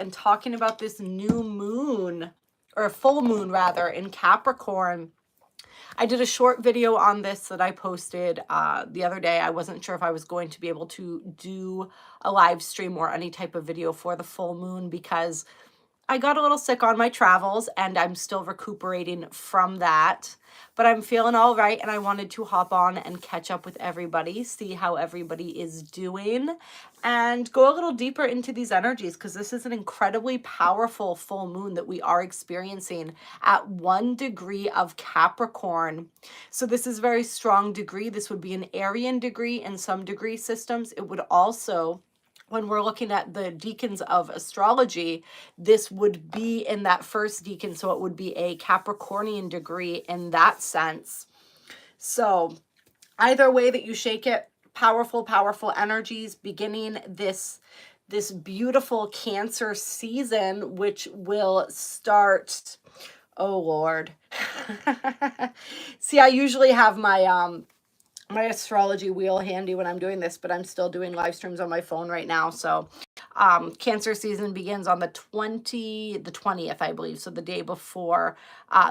and talking about this new moon, or full moon rather, in Capricorn. I did a short video on this that I posted the other day. I wasn't sure if I was going to be able to do a live stream or any type of video for the full moon because I got a little sick on my travels and I'm still recuperating from that, but I'm feeling all right and I wanted to hop on and catch up with everybody, see how everybody is doing, and go a little deeper into these energies because this is an incredibly powerful full moon that we are experiencing at 1 degree of Capricorn. So this is a very strong degree. This would be an Aryan degree in some degree systems. It would also, when we're looking at the decans of astrology, this would be in that first decan. So it would be a Capricornian degree in that sense. So either way that you shake it, powerful, powerful energies beginning this beautiful Cancer season, which will start, oh Lord. See, I usually have my my astrology wheel handy when I'm doing this, but I'm still doing live streams on my phone right now. So Cancer season begins on the 20th, I believe. So the day before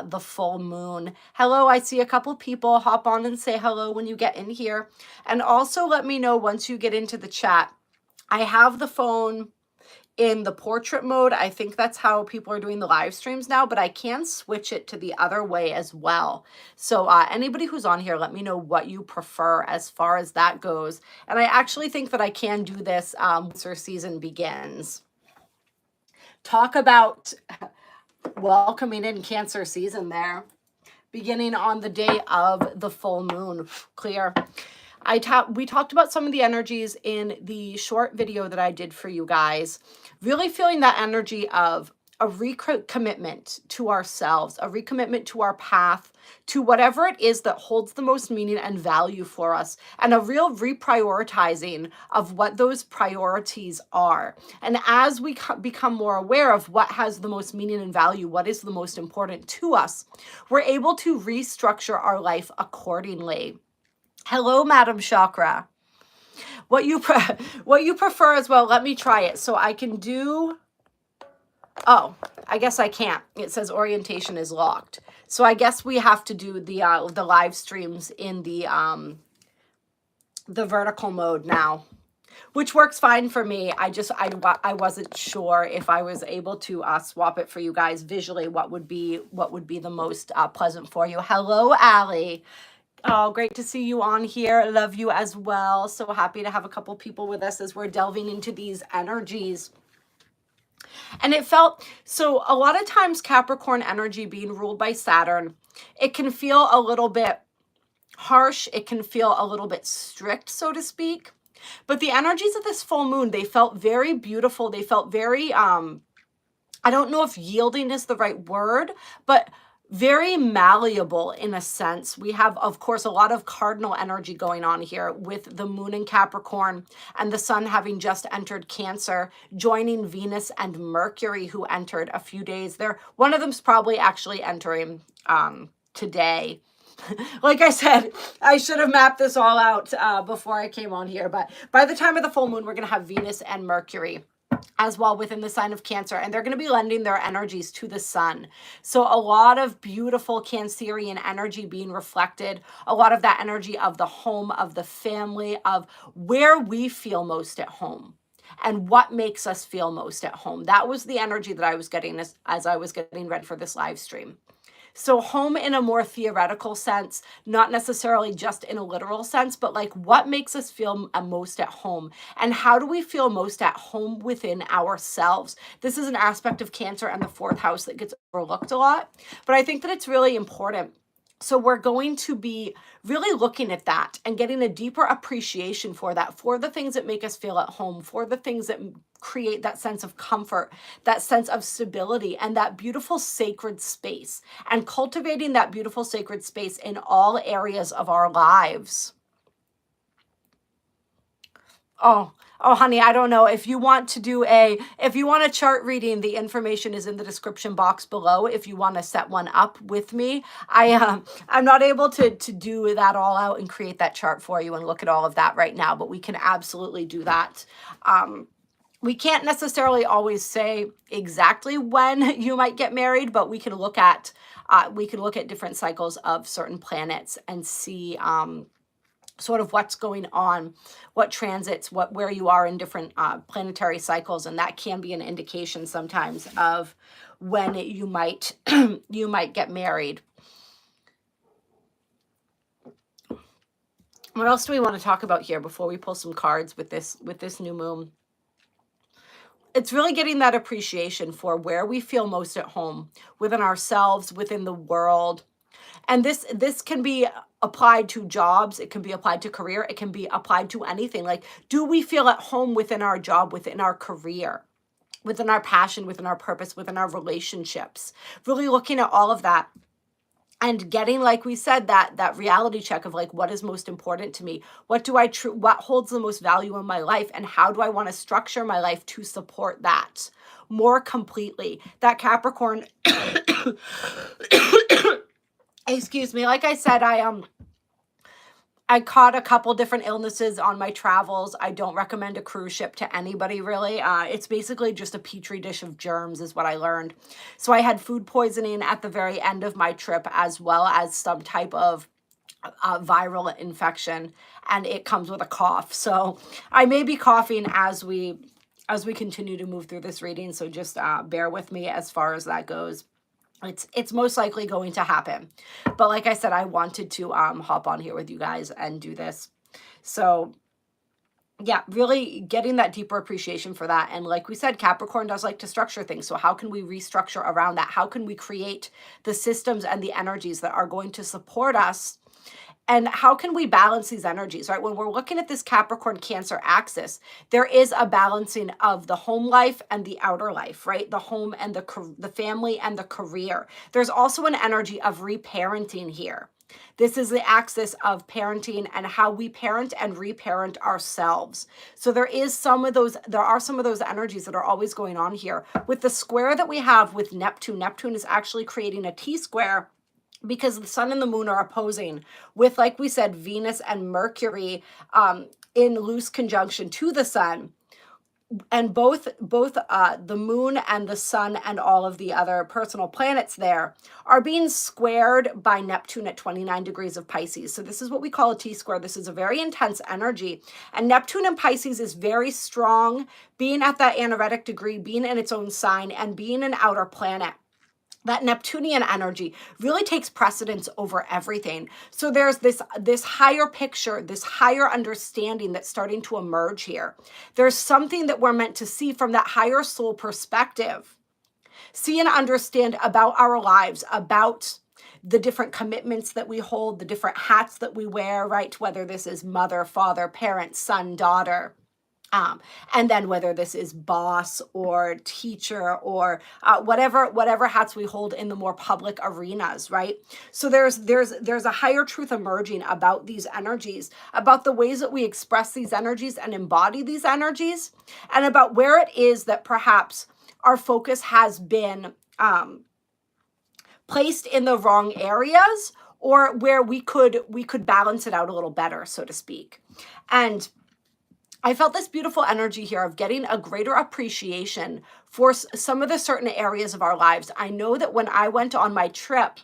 the full moon. Hello, I see a couple people. Hop on and say hello when you get in here. And also let me know once you get into the chat. I have the phone in the portrait mode. I think that's how people are doing the live streams now, but I can switch it to the other way as well. So anybody who's on here, let me know what you prefer as far as that goes. And I actually think that I can do this Cancer season begins. Talk about welcoming in Cancer season there. Beginning on the day of the full moon. Clear. We talked about some of the energies in the short video that I did for you guys. Really feeling that energy of a recommitment to ourselves, a recommitment to our path, to whatever it is that holds the most meaning and value for us, and a real reprioritizing of what those priorities are. And as we become more aware of what has the most meaning and value, what is the most important to us, we're able to restructure our life accordingly. Hello, Madam Chakra. What you prefer as well, let me try it. So I can do, oh, I guess I can't. It says orientation is locked. So I guess we have to do the live streams in the vertical mode now, which works fine for me. I wasn't sure if I was able to swap it for you guys visually. What would be the most pleasant for you? Hello, Allie. Oh, great to see you on here. Love you as well. So happy to have a couple people with us as we're delving into these energies. And it felt, so a lot of times Capricorn energy being ruled by Saturn, it can feel a little bit harsh. It can feel a little bit strict, so to speak. But the energies of this full moon, they felt very beautiful. They felt very, I don't know if yielding is the right word, but very malleable in a sense. We have, of course, a lot of cardinal energy going on here with the moon in Capricorn and the sun having just entered Cancer, joining Venus and Mercury, who entered a few days there. One of them's probably actually entering today. Like I said, I should have mapped this all out before I came on here. But by the time of the full moon, we're going to have Venus and Mercury as well within the sign of Cancer, and they're going to be lending their energies to the sun. So a lot of beautiful Cancerian energy being reflected, a lot of that energy of the home, of the family, of where we feel most at home and what makes us feel most at home. That was the energy that I was getting as I was getting ready for this live stream. So home in a more theoretical sense, not necessarily just in a literal sense, but like what makes us feel most at home, and how do we feel most at home within ourselves? This is an aspect of Cancer and the 4th house that gets overlooked a lot, but I think that it's really important. So we're going to be really looking at that and getting a deeper appreciation for that, for the things that make us feel at home, for the things that create that sense of comfort, that sense of stability, and that beautiful sacred space, and cultivating that beautiful sacred space in all areas of our lives. Oh, honey, I don't know. If you want a chart reading, the information is in the description box below. If you want to set one up with me, I'm not able to do that all out and create that chart for you and look at all of that right now, but we can absolutely do that we can't necessarily always say exactly when you might get married, but we can look at different cycles of certain planets and see sort of what's going on, what transits, where you are in different planetary cycles, and that can be an indication sometimes of when you might you might get married. What else do we want to talk about here before we pull some cards with this new moon? It's really getting that appreciation for where we feel most at home within ourselves, within the world. And this can be applied to jobs, it can be applied to career, it can be applied to anything. Like, do we feel at home within our job, within our career, within our passion, within our purpose, within our relationships? Really looking at all of that and getting, like we said, that reality check of like, what is most important to me? What holds the most value in my life? And how do I want to structure my life to support that more completely? That Capricorn, excuse me, like I said, I caught a couple different illnesses on my travels. I don't recommend a cruise ship to anybody, really. It's basically just a petri dish of germs is what I learned. So I had food poisoning at the very end of my trip, as well as some type of viral infection, and it comes with a cough. So I may be coughing as we continue to move through this reading. So just bear with me as far as that goes. It's most likely going to happen. But like I said, I wanted to hop on here with you guys and do this. So yeah, really getting that deeper appreciation for that. And like we said, Capricorn does like to structure things. So how can we restructure around that? How can we create the systems and the energies that are going to support us? And how can we balance these energies, right? When we're looking at this Capricorn Cancer axis, there is a balancing of the home life and the outer life, right? The home and the family and the career. There's also an energy of reparenting here. This is the axis of parenting and how we parent and reparent ourselves. So there are some of those energies that are always going on here. With the square that we have with Neptune, Neptune is actually creating a T-square because the sun and the moon are opposing with, like we said, Venus and Mercury in loose conjunction to the sun. And both the moon and the sun and all of the other personal planets there are being squared by Neptune at 29 degrees of Pisces. So this is what we call a T-square. This is a very intense energy. And Neptune in Pisces is very strong, being at that anaretic degree, being in its own sign, and being an outer planet. That Neptunian energy really takes precedence over everything. So there's this higher picture, this higher understanding that's starting to emerge here. There's something that we're meant to see from that higher soul perspective. See and understand about our lives, about the different commitments that we hold, the different hats that we wear, right? Whether this is mother, father, parent, son, daughter. And then whether this is boss or teacher or whatever hats we hold in the more public arenas, right? So there's a higher truth emerging about these energies, about the ways that we express these energies and embody these energies, and about where it is that perhaps our focus has been placed in the wrong areas, or where we could balance it out a little better, so to speak. And I felt this beautiful energy here of getting a greater appreciation for some of the certain areas of our lives. I know that when I went on my trip,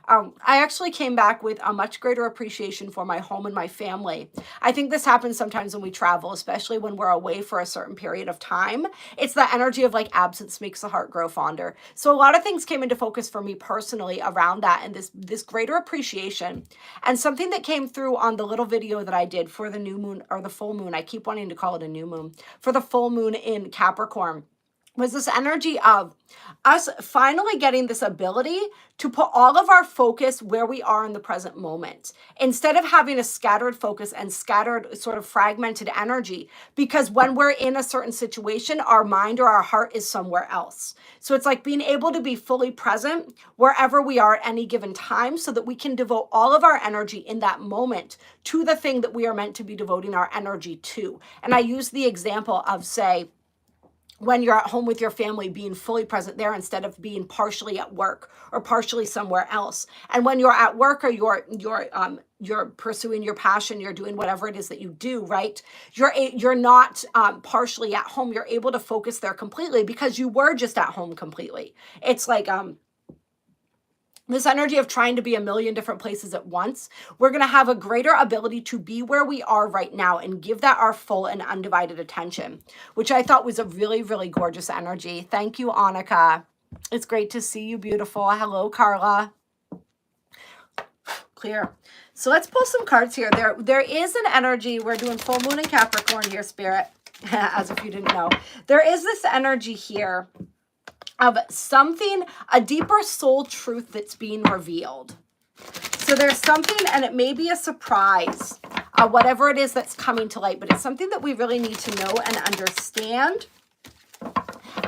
I actually came back with a much greater appreciation for my home and my family. I think this happens sometimes when we travel, especially when we're away for a certain period of time. It's the energy of like absence makes the heart grow fonder. So a lot of things came into focus for me personally around that, and this greater appreciation. And something that came through on the little video that I did for the new moon, or the full moon, I keep wanting to call it a new moon, for the full moon in Capricorn, was this energy of us finally getting this ability to put all of our focus where we are in the present moment, instead of having a scattered focus and scattered sort of fragmented energy, because when we're in a certain situation, our mind or our heart is somewhere else. So it's like being able to be fully present wherever we are at any given time, so that we can devote all of our energy in that moment to the thing that we are meant to be devoting our energy to. And I use the example of, say, when you're at home with your family, being fully present there instead of being partially at work or partially somewhere else. And when you're at work or you're you're pursuing your passion, you're doing whatever it is that you do, right? You're not partially at home. You're able to focus there completely because you were just at home completely. It's like this energy of trying to be a million different places at once. We're going to have a greater ability to be where we are right now and give that our full and undivided attention, which I thought was a really, really gorgeous energy. Thank you, Annika. It's great to see you, beautiful. Hello, Carla. Clear. So let's pull some cards here. There is an energy. We're doing full moon in Capricorn here, Spirit, as if you didn't know. There is this energy here of something, a deeper soul truth that's being revealed. So there's something, and it may be a surprise, whatever it is that's coming to light, but it's something that we really need to know and understand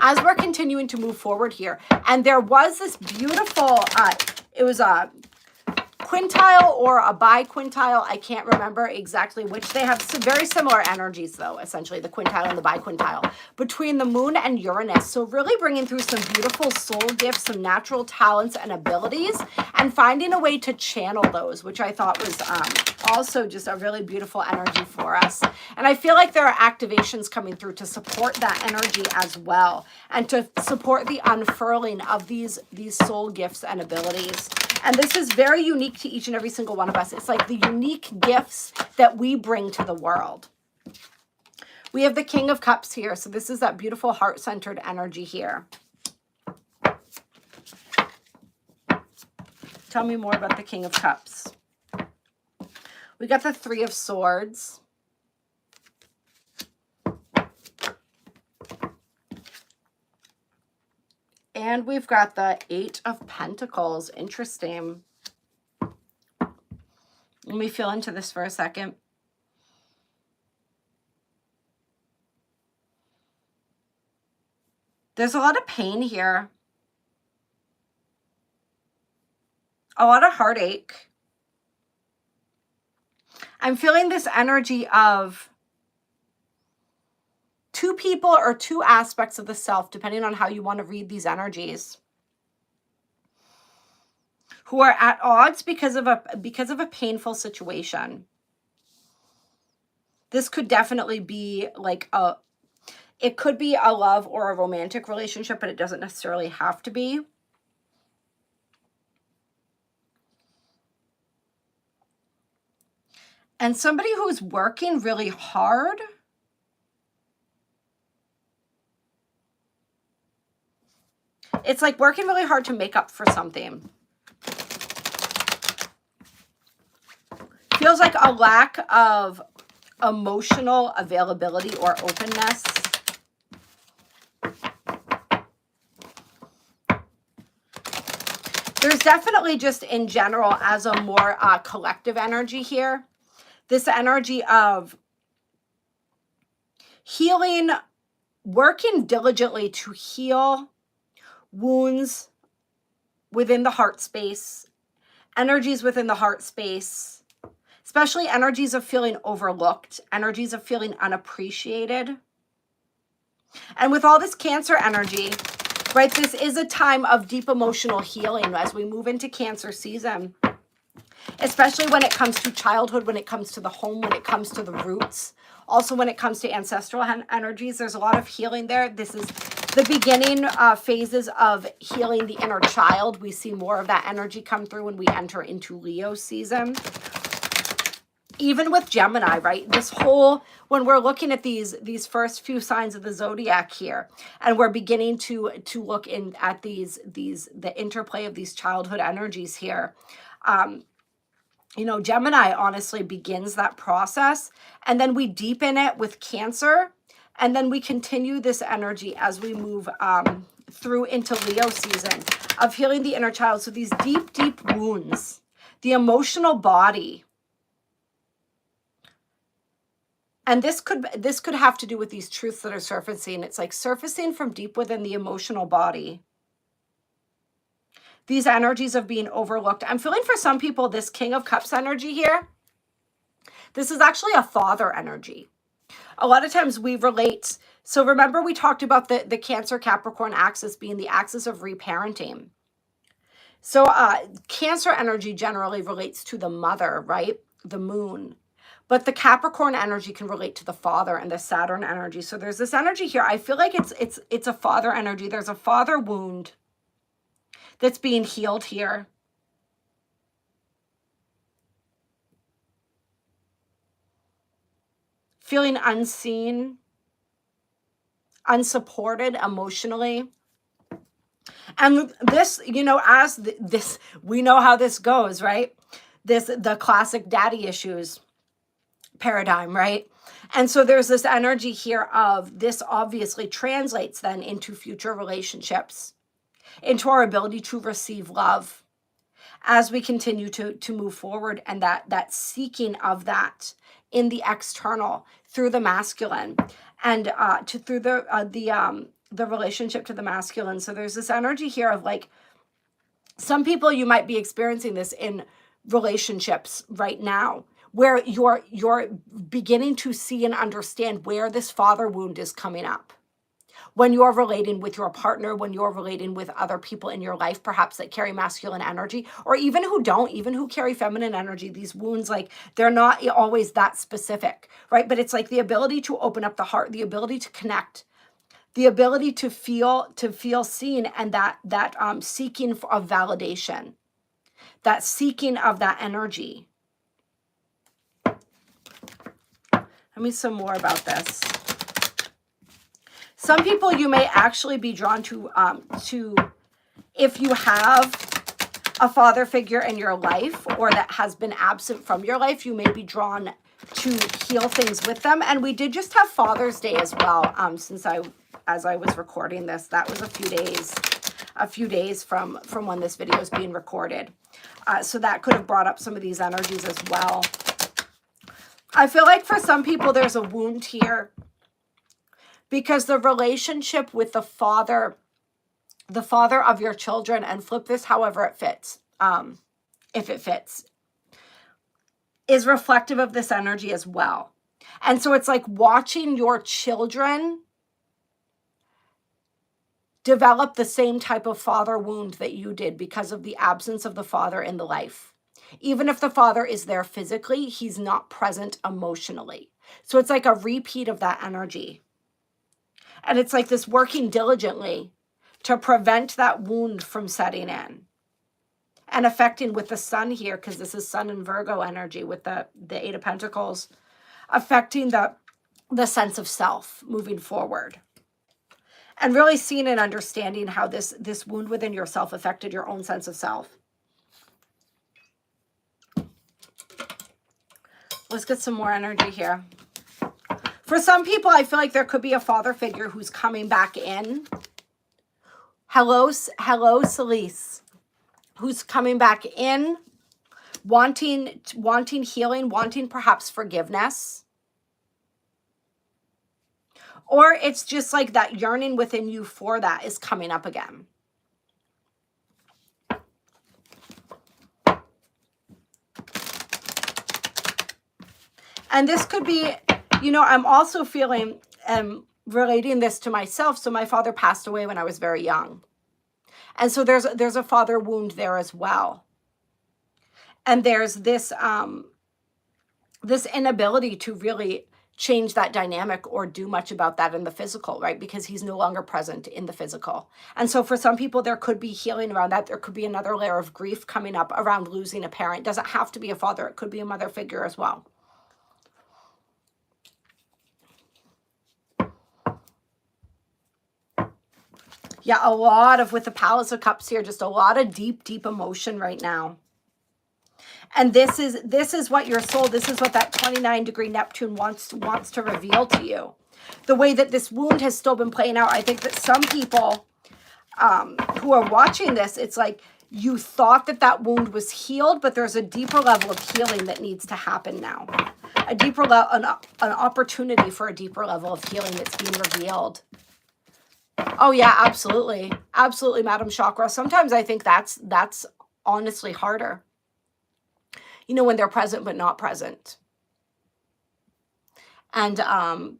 as we're continuing to move forward here. And there was this beautiful, it was a quintile or a biquintile. I can't remember exactly which. They have some very similar energies, though, essentially, the quintile and the biquintile, between the moon and Uranus. So really bringing through some beautiful soul gifts, some natural talents and abilities, and finding a way to channel those, which I thought was also just a really beautiful energy for us. And I feel like there are activations coming through to support that energy as well, and to support the unfurling of these soul gifts and abilities. And this is very unique to each and every single one of us. It's like the unique gifts that we bring to the world. We have the King of Cups here. So this is that beautiful heart-centered energy here. Tell me more about the King of Cups. We got the Three of Swords. And we've got the Eight of Pentacles. Interesting. Let me feel into this for a second. There's a lot of pain here. A lot of heartache. I'm feeling this energy of two people or two aspects of the self, depending on how you want to read these energies, who are at odds because of a painful situation. This could definitely be like it could be a love or a romantic relationship, but it doesn't necessarily have to be. And somebody who's working really hard it's like working really hard to make up for something. Feels like a lack of emotional availability or openness. There's definitely just in general as a more collective energy here. This energy of healing, working diligently to heal wounds within the heart space, energies within the heart space, especially energies of feeling overlooked, energies of feeling unappreciated. And with all this Cancer energy, right, this is a time of deep emotional healing as we move into Cancer season, especially when it comes to childhood, when it comes to the home, when it comes to the roots. Also, when it comes to ancestral energies, there's a lot of healing there. This is the beginning phases of healing the inner child. We see more of that energy come through when we enter into Leo season. Even with Gemini, right? This whole, when we're looking at these first few signs of the zodiac here, and we're beginning to look at the interplay of these childhood energies here, you know, Gemini honestly begins that process, and then we deepen it with Cancer, and then we continue this energy as we move through into Leo season of healing the inner child. So these deep, deep wounds, the emotional body, and this could have to do with these truths that are surfacing. It's like surfacing from deep within the emotional body. These energies of being overlooked. I'm feeling for some people this King of Cups energy here. This is actually a father energy. A lot of times we relate. So remember we talked about the Cancer Capricorn axis being the axis of reparenting. So Cancer energy generally relates to the mother, right? the moon. But the Capricorn energy can relate to the father and the Saturn energy. So there's this energy here. I feel like it's a father energy. There's a father wound that's being healed here. Feeling unseen, unsupported emotionally. And this, you know, as this, we know how this goes, right? The classic daddy issues paradigm, right? And so there's this energy here of this obviously translates then into future relationships, into our ability to receive love as we continue to move forward, and that seeking of that in the external through the masculine, and through the relationship to the masculine. So there's this energy here of like, some people, you might be experiencing this in relationships right now, where you're beginning to see and understand where this father wound is coming up. When you're relating with your partner, when you're relating with other people in your life, perhaps that carry masculine energy, or even who don't, even who carry feminine energy, these wounds, like, they're not always that specific, right? But it's like the ability to open up the heart, the ability to connect, the ability to feel seen, and that seeking of validation, that seeking of that energy. Let me some more about this. Some people, you may actually be drawn to if you have a father figure in your life, or that has been absent from your life, you may be drawn to heal things with them. And we did just have Father's Day as well. As I was recording this, that was a few days from when this video is being recorded. So that could have brought up some of these energies as well. I feel like for some people, there's a wound here because the relationship with the father of your children, and flip this however it fits, if it fits, is reflective of this energy as well. And so it's like watching your children develop the same type of father wound that you did because of the absence of the father in the life. Even if the father is there physically, he's not present emotionally. So it's like a repeat of that energy. And it's like this working diligently to prevent that wound from setting in and affecting with the sun here, because this is sun and Virgo energy with the Eight of Pentacles, affecting the sense of self moving forward. And really seeing and understanding how this wound within yourself affected your own sense of self. Let's get some more energy here. For some people, I feel like there could be a father figure who's coming back in. Hello, Celise. Who's coming back in, wanting healing, wanting perhaps forgiveness. Or it's just like that yearning within you for that is coming up again. And this could be, you know, I'm also feeling, relating this to myself. So my father passed away when I was very young. And so there's a father wound there as well. And there's this, this inability to really change that dynamic or do much about that in the physical, right? Because he's no longer present in the physical. And so for some people, there could be healing around that. There could be another layer of grief coming up around losing a parent. It doesn't have to be a father. It could be a mother figure as well. Yeah, a lot of, with the Palace of Cups here, just a lot of deep, deep emotion right now. And this is what your soul, this is what that 29-degree Neptune wants to reveal to you. The way that this wound has still been playing out. I think that some people who are watching this, it's like you thought that wound was healed, but there's a deeper level of healing that needs to happen now. A deeper level, an opportunity for a deeper level of healing that's being revealed. Oh yeah, absolutely. Absolutely, Madam Chakra. Sometimes I think that's honestly harder. You know, when they're present but not present. And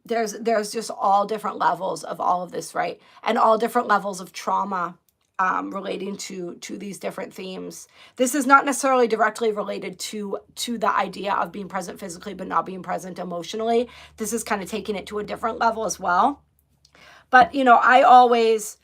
there's just all different levels of all of this, right? And all different levels of trauma relating to these different themes. This is not necessarily directly related to the idea of being present physically but not being present emotionally. This is kind of taking it to a different level as well. But, you know, I always,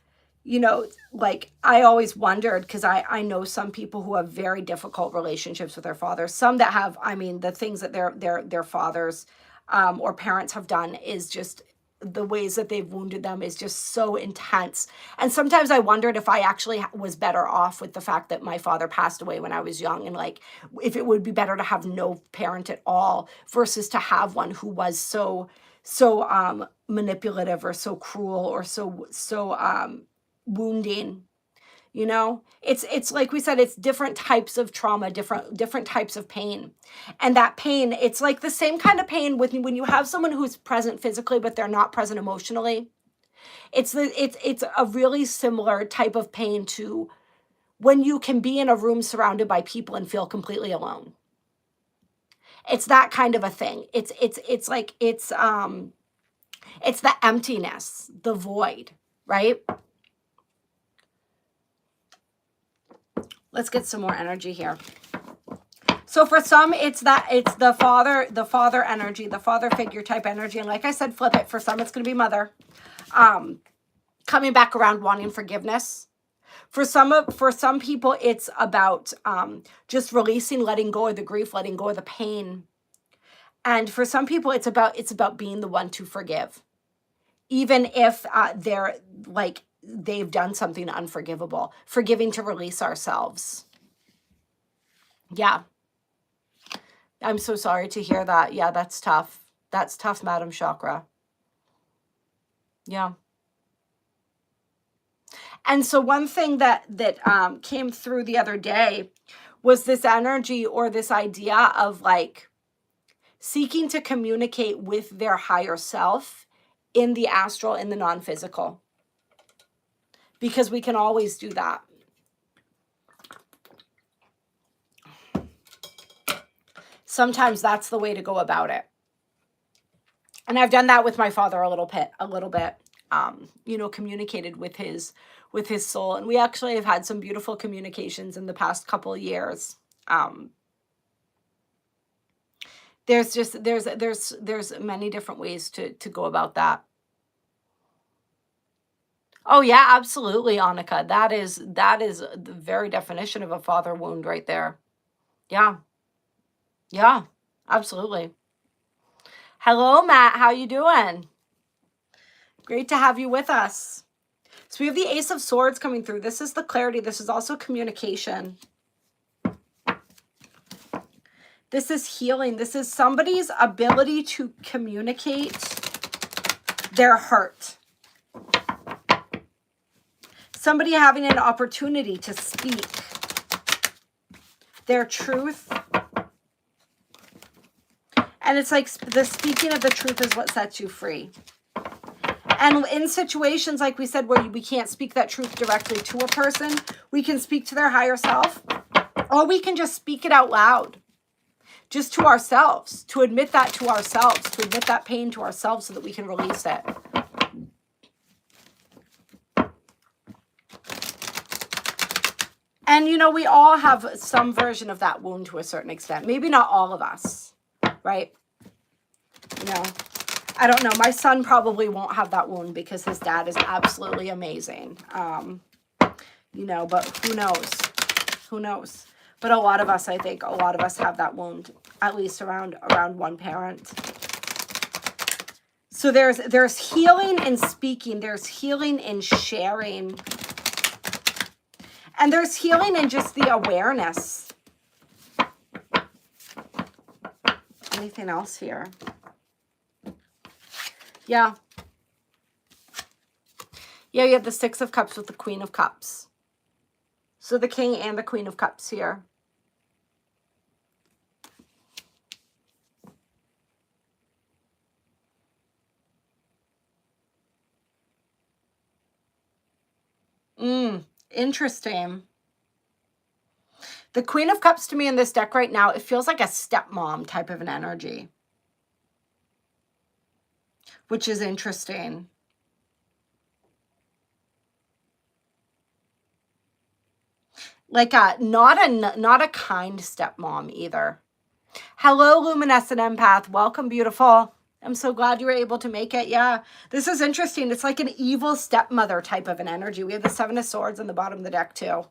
you know, like I always wondered, because I know some people who have very difficult relationships with their fathers. Some that have, I mean, the things that their fathers or parents have done is just, the ways that they've wounded them is just so intense. And sometimes I wondered if I actually was better off with the fact that my father passed away when I was young, and like if it would be better to have no parent at all versus to have one who was so manipulative or so cruel or so wounding. You know, it's like we said, it's different types of trauma, different types of pain. And that pain, it's like the same kind of pain with when you have someone who's present physically but they're not present emotionally. It's a really similar type of pain to when you can be in a room surrounded by people and feel completely alone. It's that kind of a thing. It's like it's the emptiness, the void, right? Let's get some more energy here. So for some, it's the father energy, the father figure type energy. And like I said, flip it. For some, it's going to be mother. Coming back around, wanting forgiveness. For some people, it's about just releasing, letting go of the grief, letting go of the pain. And for some people, it's about being the one to forgive, even if they're like, they've done something unforgivable. Forgiving to release ourselves. Yeah. I'm so sorry to hear that. Yeah, that's tough. That's tough, Madam Chakra. Yeah. And so one thing that came through the other day was this energy or this idea of like seeking to communicate with their higher self in the astral, in the non-physical. Because we can always do that. Sometimes that's the way to go about it. And I've done that with my father a little bit, you know, communicated with his soul. And we actually have had some beautiful communications in the past couple of years. There's many different ways to go about that. Oh yeah, absolutely, Annika. That is the very definition of a father wound right there. Yeah. Yeah, absolutely. Hello, Matt. How you doing? Great to have you with us. So we have the Ace of Swords coming through. This is the clarity. This is also communication. This is healing. This is somebody's ability to communicate their hurt. Somebody having an opportunity to speak their truth. And it's like the speaking of the truth is what sets you free. And in situations, like we said, where we can't speak that truth directly to a person, we can speak to their higher self, or we can just speak it out loud, just to ourselves, to admit that to ourselves, to admit that pain to ourselves so that we can release it. And, you know, we all have some version of that wound to a certain extent. Maybe not all of us, right? You know, I don't know. My son probably won't have that wound because his dad is absolutely amazing. You know, but who knows? Who knows? But a lot of us, I think, a lot of us have that wound, at least around one parent. So there's healing in speaking. There's healing in sharing. And there's healing in just the awareness. Anything else here? Yeah. Yeah, you have the Six of Cups with the Queen of Cups. So the King and the Queen of Cups here. Interesting. The Queen of Cups to me in this deck right now, it feels like a stepmom type of an energy, which is interesting. Like not a kind stepmom either. Hello, luminescent empath. Welcome, beautiful. I'm so glad you were able to make it. Yeah, this is interesting. It's like an evil stepmother type of an energy. We have the Seven of Swords on the bottom of the deck too.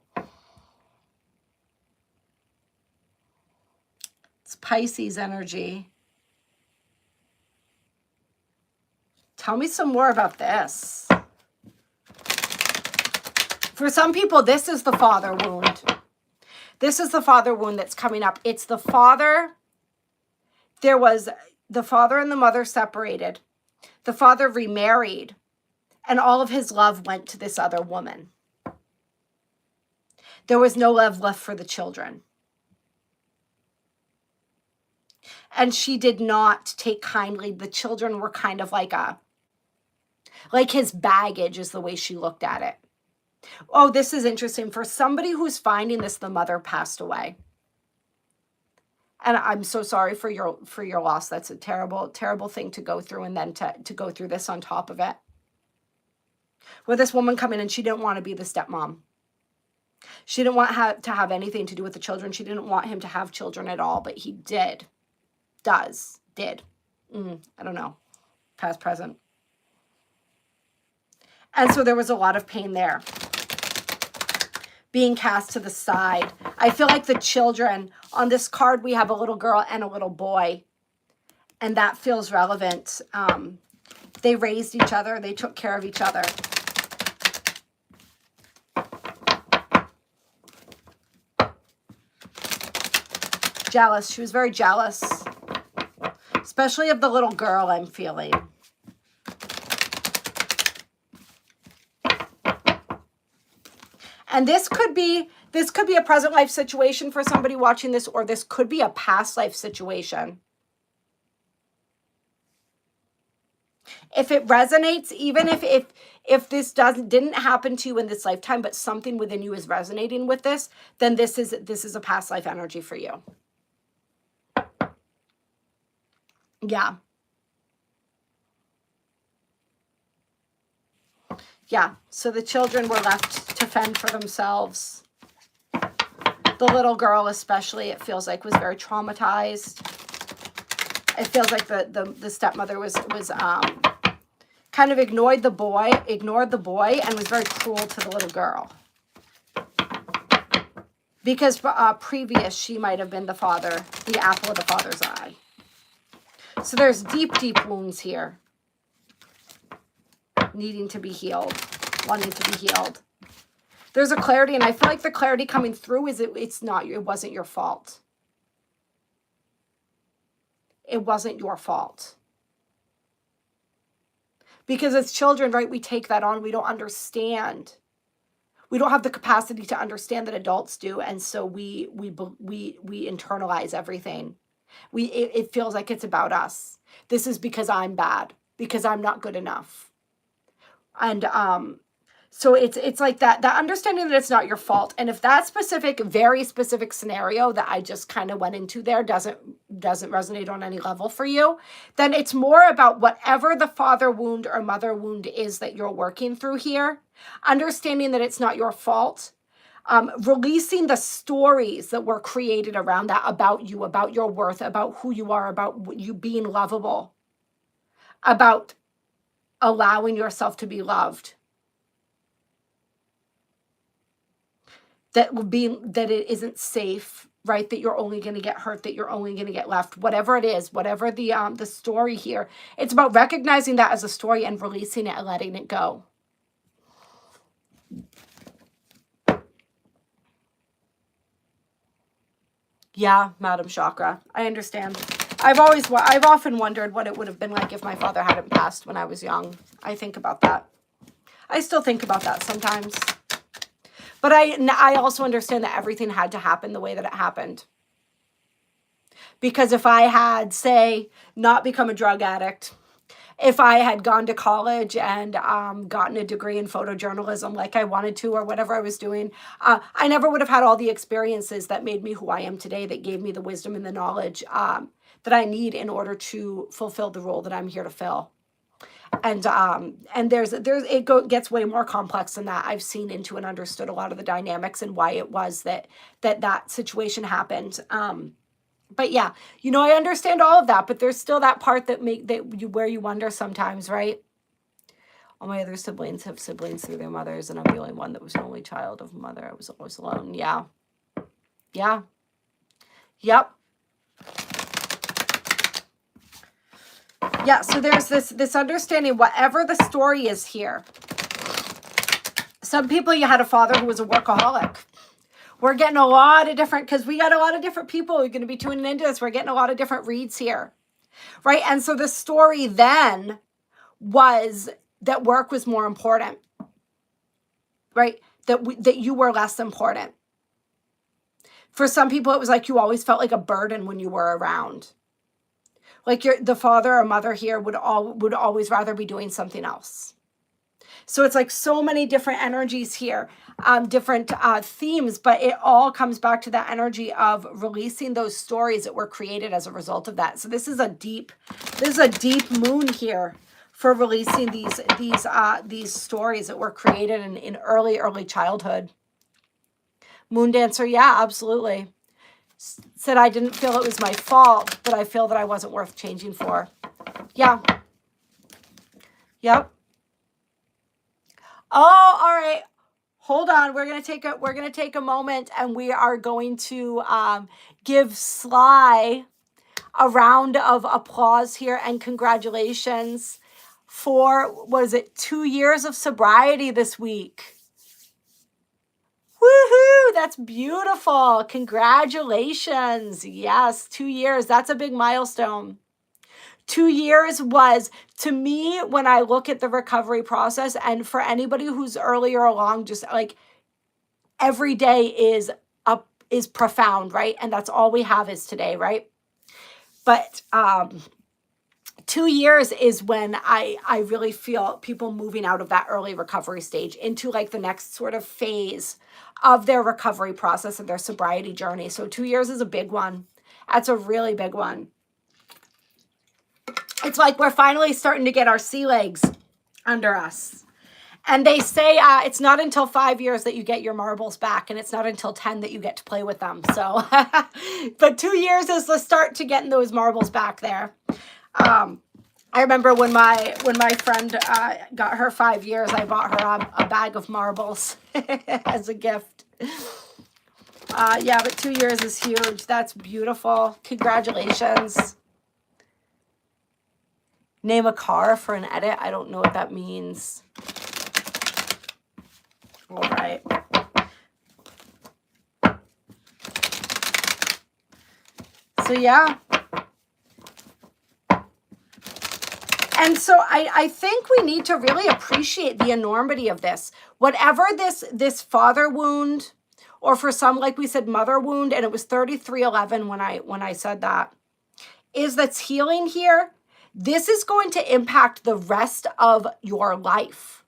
It's Pisces energy. Tell me some more about this. For some people, this is the father wound. This is the father wound that's coming up. It's the father. There was the father and the mother separated. The father remarried, and all of his love went to this other woman. There was no love left for the children. And she did not take kindly. The children were kind of like his baggage is the way she looked at it. Oh, this is interesting. For somebody who's finding this, the mother passed away. And I'm so sorry for your loss. That's a terrible, terrible thing to go through, and then to go through this on top of it. Where this woman come in and she didn't want to be the stepmom. She didn't want to have anything to do with the children. She didn't want him to have children at all, but he did. Did. I don't know. Past, present. And so there was a lot of pain there. Being cast to the side. I feel like the children, on this card, we have a little girl and a little boy. And that feels relevant. They raised each other. They took care of each other. Jealous. She was very jealous. Especially of the little girl, I'm feeling. And this could be a present life situation for somebody watching this, or this could be a past life situation. If it resonates, even if this didn't happen to you in this lifetime, but something within you is resonating with this, then this is a past life energy for you. Yeah. Yeah, so the children were left to fend for themselves. The little girl especially, it feels like, was very traumatized. It feels like the stepmother was kind of ignored the boy, and was very cruel to the little girl. Because previous, she might have been the apple of the father's eye. So there's deep, deep wounds here. Needing to be healed, wanting to be healed. There's a clarity, and I feel like the clarity coming through is it wasn't your fault. It wasn't your fault. Because as children, right, we take that on. We don't understand. We don't have the capacity to understand that adults do, and so we internalize everything. It feels like it's about us. This is because I'm bad, because I'm not good enough. And so it's like that understanding that it's not your fault. And if that very specific scenario that I just kind of went into there doesn't resonate on any level for you, then it's more about whatever the father wound or mother wound is that you're working through here, understanding that it's not your fault, releasing the stories that were created around that, about you, about your worth, about who you are, about you being lovable, about allowing yourself to be loved. That it isn't safe, right? That you're only going to get hurt, that you're only going to get left, whatever it is, whatever the story here. It's about recognizing that as a story and releasing it and letting it go. Yeah, Madam Chakra, I understand. I've often wondered what it would have been like if my father hadn't passed when I was young. I think about that. I still think about that sometimes. But I also understand that everything had to happen the way that it happened. Because if I had, say, not become a drug addict, if I had gone to college and gotten a degree in photojournalism like I wanted to, or whatever I was doing, I never would have had all the experiences that made me who I am today, that gave me the wisdom and the knowledge that I need in order to fulfill the role that I'm here to fill. And gets way more complex than that. I've seen into and understood a lot of the dynamics and why it was that situation happened. But yeah, you know, I understand all of that, but there's still that part where you wonder sometimes, right? All my other siblings have siblings through their mothers, and I'm the only one that was an only child of a mother. I was always alone. Yeah. Yeah. Yep. Yeah, so there's this understanding, whatever the story is here. Some people, you had a father who was a workaholic. We're getting a lot of different, because we got a lot of different people who are going to be tuning into this. We're getting a lot of different reads here, right? And so the story then was that work was more important, right? That you were less important. For some people, it was like you always felt like a burden when you were around. Like the father or mother here would always rather be doing something else. So it's like so many different energies here, different themes, but it all comes back to that energy of releasing those stories that were created as a result of that. So this is a deep moon here for releasing these stories that were created in early childhood. Moon Dancer, yeah, absolutely. Said I didn't feel it was my fault, but I feel that I wasn't worth changing for. Yeah. Yep. Oh, all right. Hold on. We're gonna take a moment, and we are going to give Sly a round of applause here and congratulations for, what is it, 2 years of sobriety this week. Woohoo! That's beautiful. Congratulations. Yes, 2 years. That's a big milestone. 2 years was, to me, when I look at the recovery process, and for anybody who's earlier along, just like every day is profound, right? And that's all we have is today, right? But 2 years is when I really feel people moving out of that early recovery stage into like the next sort of phase of their recovery process and their sobriety journey. So 2 years is a big one. That's a really big one. It's like we're finally starting to get our sea legs under us. And they say it's not until 5 years that you get your marbles back, and it's not until 10 that you get to play with them. So, but 2 years is the start to getting those marbles back there. I remember when my friend got her 5 years, I bought her a bag of marbles as a gift. Yeah, but 2 years is huge. That's beautiful. Congratulations. Name a car for an edit. I don't know what that means. All right. So yeah. And so I think we need to really appreciate the enormity of this. Whatever this father wound, or for some, like we said, mother wound, and it was 3311 when I said that, is that's healing here. This is going to impact the rest of your life,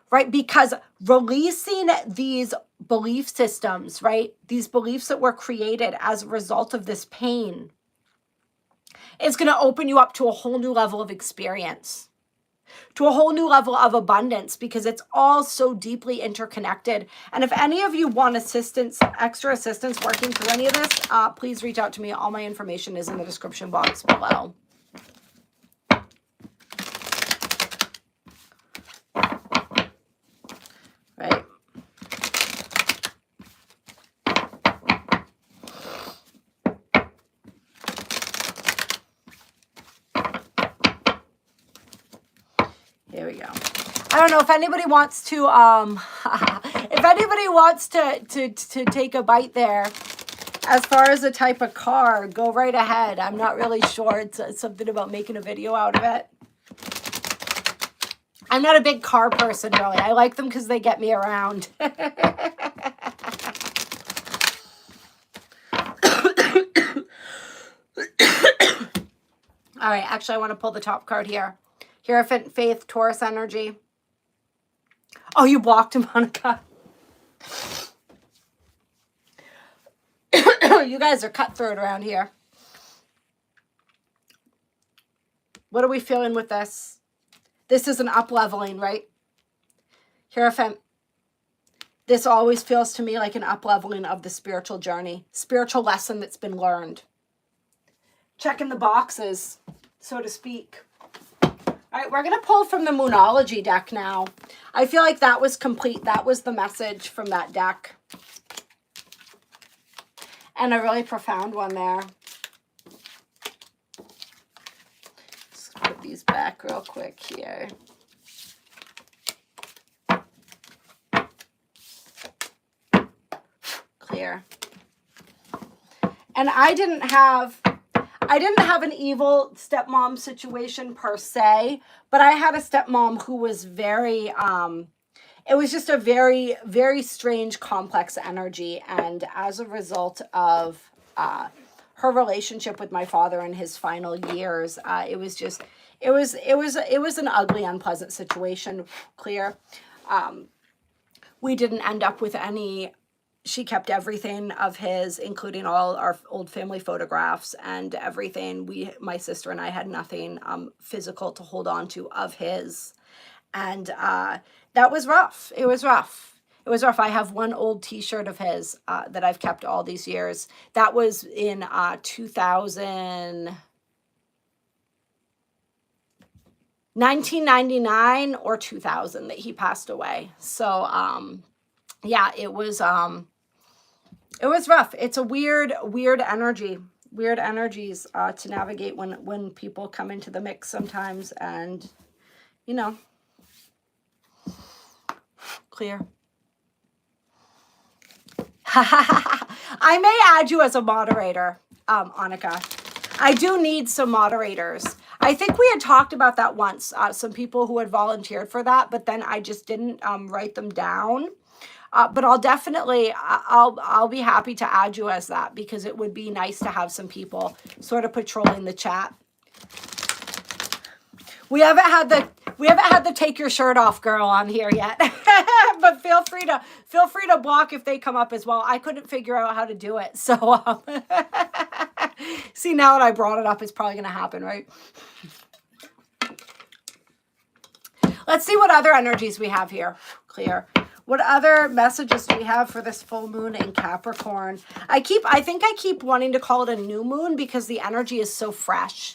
right? Because releasing these belief systems, right? These beliefs that were created as a result of this pain is going to open you up to a whole new level of experience, to a whole new level of abundance, because it's all so deeply interconnected. And if any of you want assistance, extra assistance working through any of this, please reach out to me. All my information is in the description box below. Right. Here we go. I don't know if anybody wants to to take a bite there. As far as the type of car, go right ahead. I'm not really sure. It's something about making a video out of it. I'm not a big car person, really. I like them because they get me around. All right, actually, I want to pull the top card here. Hierophant, Faith, Taurus energy. Oh, you blocked him, Monica. You guys are cutthroat around here. What are we feeling with this? This is an up-leveling, right? Hierophant. This always feels to me like an up-leveling of the spiritual journey, spiritual lesson that's been learned. Checking the boxes, so to speak. All right, we're going to pull from the Moonology deck now. I feel like that was complete. That was the message from that deck. And a really profound one there. Let's put these back real quick here. Clear. And I didn't have an evil stepmom situation per se, but I had a stepmom who was very, it was just a very, very strange, complex energy. And as a result of her relationship with my father in his final years, it was an ugly, unpleasant situation. Clear. We didn't end up with any. She kept everything of his, including all our old family photographs and everything. My sister and I had nothing physical to hold on to of his. And that was rough. It was rough. It was rough. I have one old t-shirt of his that I've kept all these years. That was in 1999 or 2000 that he passed away. So, yeah, it was rough. It's a weird energy, weird energies to navigate when people come into the mix sometimes. And, you know, clear. I may add you as a moderator, Annika. I do need some moderators. I think we had talked about that once, some people who had volunteered for that, but then I just didn't write them down. But I'll definitely, I'll be happy to add you as that, because it would be nice to have some people sort of patrolling the chat. We haven't had the take your shirt off girl on here yet, but feel free to block if they come up as well. I couldn't figure out how to do it, so see, now that I brought it up, it's probably going to happen, right? Let's see what other energies we have here. Clear. What other messages do we have for this full moon in Capricorn? I think I keep wanting to call it a new moon because the energy is so fresh.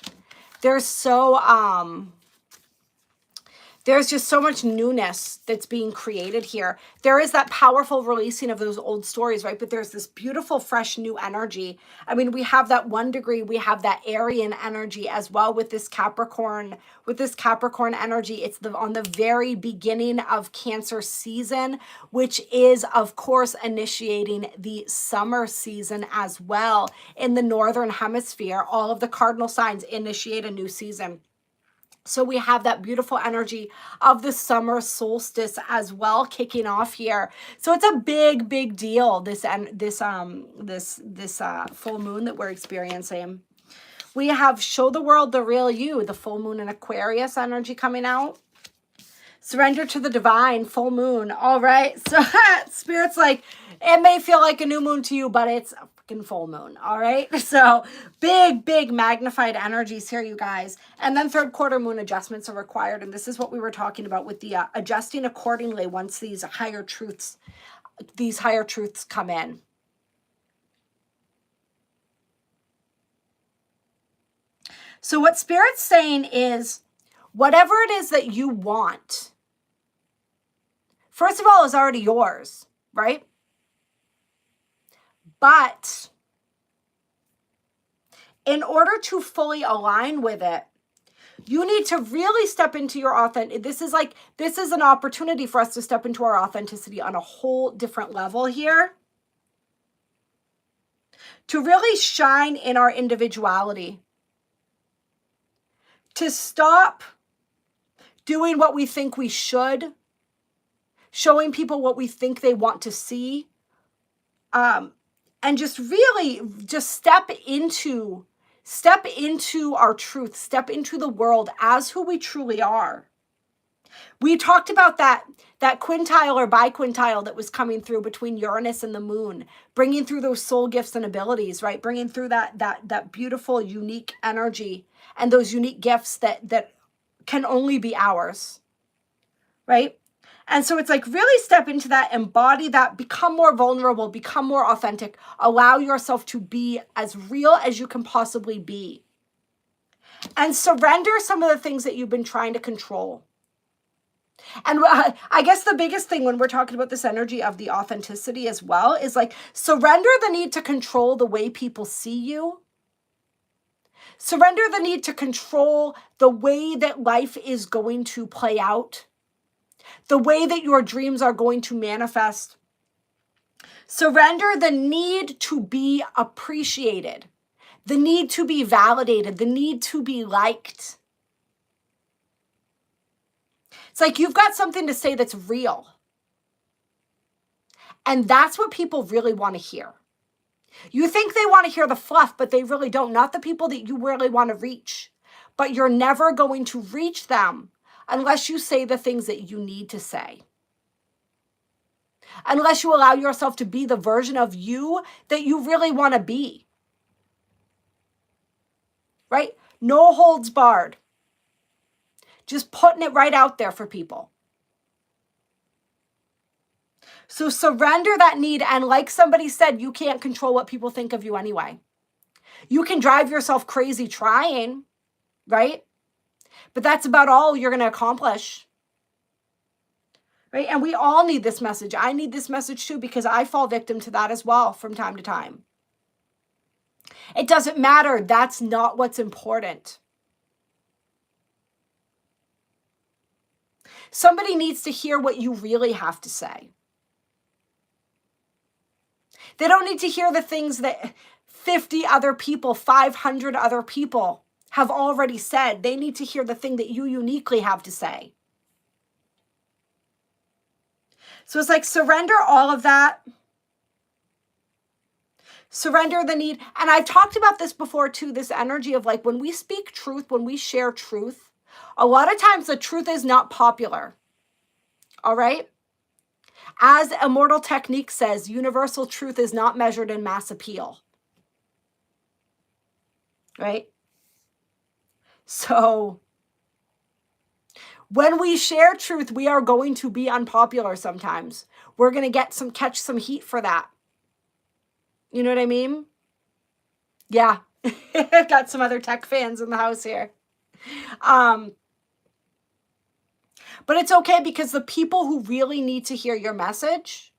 There's just so much newness that's being created here. There is that powerful releasing of those old stories, right? But there's this beautiful, fresh, new energy. I mean, we have that 1 degree, we have that Aryan energy as well with this Capricorn. With this Capricorn energy, it's on the very beginning of Cancer season, which is, of course, initiating the summer season as well. In the Northern Hemisphere, all of the cardinal signs initiate a new season. So we have that beautiful energy of the summer solstice as well kicking off here. So it's a big, big deal, this full moon that we're experiencing. We have Show the World the Real You, the full moon in Aquarius energy coming out. Surrender to the divine, full moon. All right. So Spirit's like, it may feel like a new moon to you, but it's a freaking full moon. All right. So big, big magnified energies here, you guys. And then 3rd quarter moon adjustments are required. And this is what we were talking about with the adjusting accordingly once these higher truths come in. So what Spirit's saying is, whatever it is that you want, first of all, is already yours, right? But in order to fully align with it, you need to really step into your authentic. This is an opportunity for us to step into our authenticity on a whole different level here. To really shine in our individuality. To stop doing what we think we should, showing people what we think they want to see, and just really just step into our truth, step into the world as who we truly are. We talked about that quintile or biquintile that was coming through between Uranus and the moon, bringing through those soul gifts and abilities, right? Bringing through that beautiful, unique energy and those unique gifts that can only be ours, right? And so it's like really step into that, embody that, become more vulnerable, become more authentic, allow yourself to be as real as you can possibly be. And surrender some of the things that you've been trying to control. And I guess the biggest thing when we're talking about this energy of the authenticity as well is like surrender the need to control the way people see you. Surrender the need to control the way that life is going to play out. The way that your dreams are going to manifest. Surrender the need to be appreciated, the need to be validated, the need to be liked. It's like you've got something to say that's real. And that's what people really want to hear. You think they want to hear the fluff, but they really don't. Not the people that you really want to reach. But you're never going to reach them unless you say the things that you need to say. Unless you allow yourself to be the version of you that you really want to be. Right? No holds barred. Just putting it right out there for people. So surrender that need. And like somebody said, you can't control what people think of you anyway. You can drive yourself crazy trying, right? But that's about all you're going to accomplish. Right? And we all need this message. I need this message too, because I fall victim to that as well from time to time. It doesn't matter. That's not what's important. Somebody needs to hear what you really have to say. They don't need to hear the things that 50 other people, 500 other people have already said. They need to hear the thing that you uniquely have to say. So it's like surrender all of that. Surrender the need. And I've talked about this before too, this energy of like when we speak truth, when we share truth, a lot of times the truth is not popular. All right? As Immortal Technique says, universal truth is not measured in mass appeal. Right? So when we share truth, we are going to be unpopular sometimes. We're going to catch some heat for that. You know what I mean? Yeah. Got some other tech fans in the house here. But it's okay because the people who really need to hear your message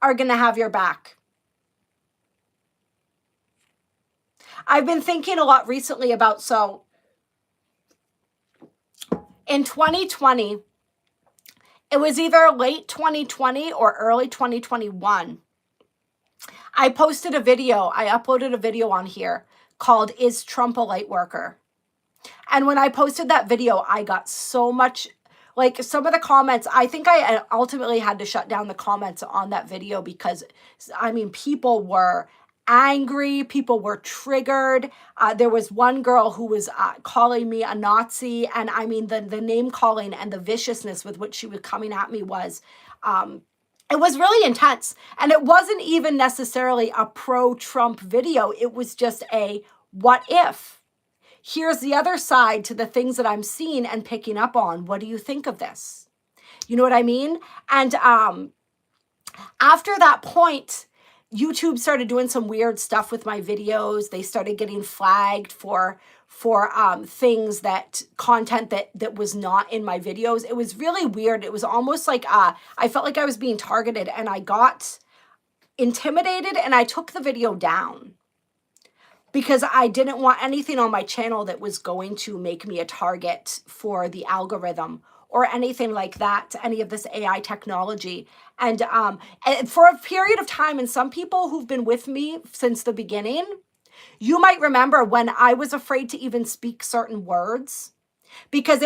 are going to have your back. I've been thinking a lot recently about, so in 2020, it was either late 2020 or early 2021. I posted a video, I uploaded a video on here called Is Trump a Light Worker? And when I posted that video, I got so much, like some of the comments, I think I ultimately had to shut down the comments on that video because, I mean, people were angry, people were triggered. There was one girl who was calling me a Nazi, and I mean, the name calling and the viciousness with which she was coming at me was, it was really intense. And it wasn't even necessarily a pro-Trump video. It was just a what if? Here's the other side to the things that I'm seeing and picking up on. What do you think of this? You know what I mean? And after that point, YouTube started doing some weird stuff with my videos. They started getting flagged for things content that was not in my videos. It was really weird. It was almost like I felt like I was being targeted, and I got intimidated, and I took the video down because I didn't want anything on my channel that was going to make me a target for the algorithm or anything like that, any of this AI technology. And for a period of time, and some people who've been with me since the beginning, you might remember when I was afraid to even speak certain words because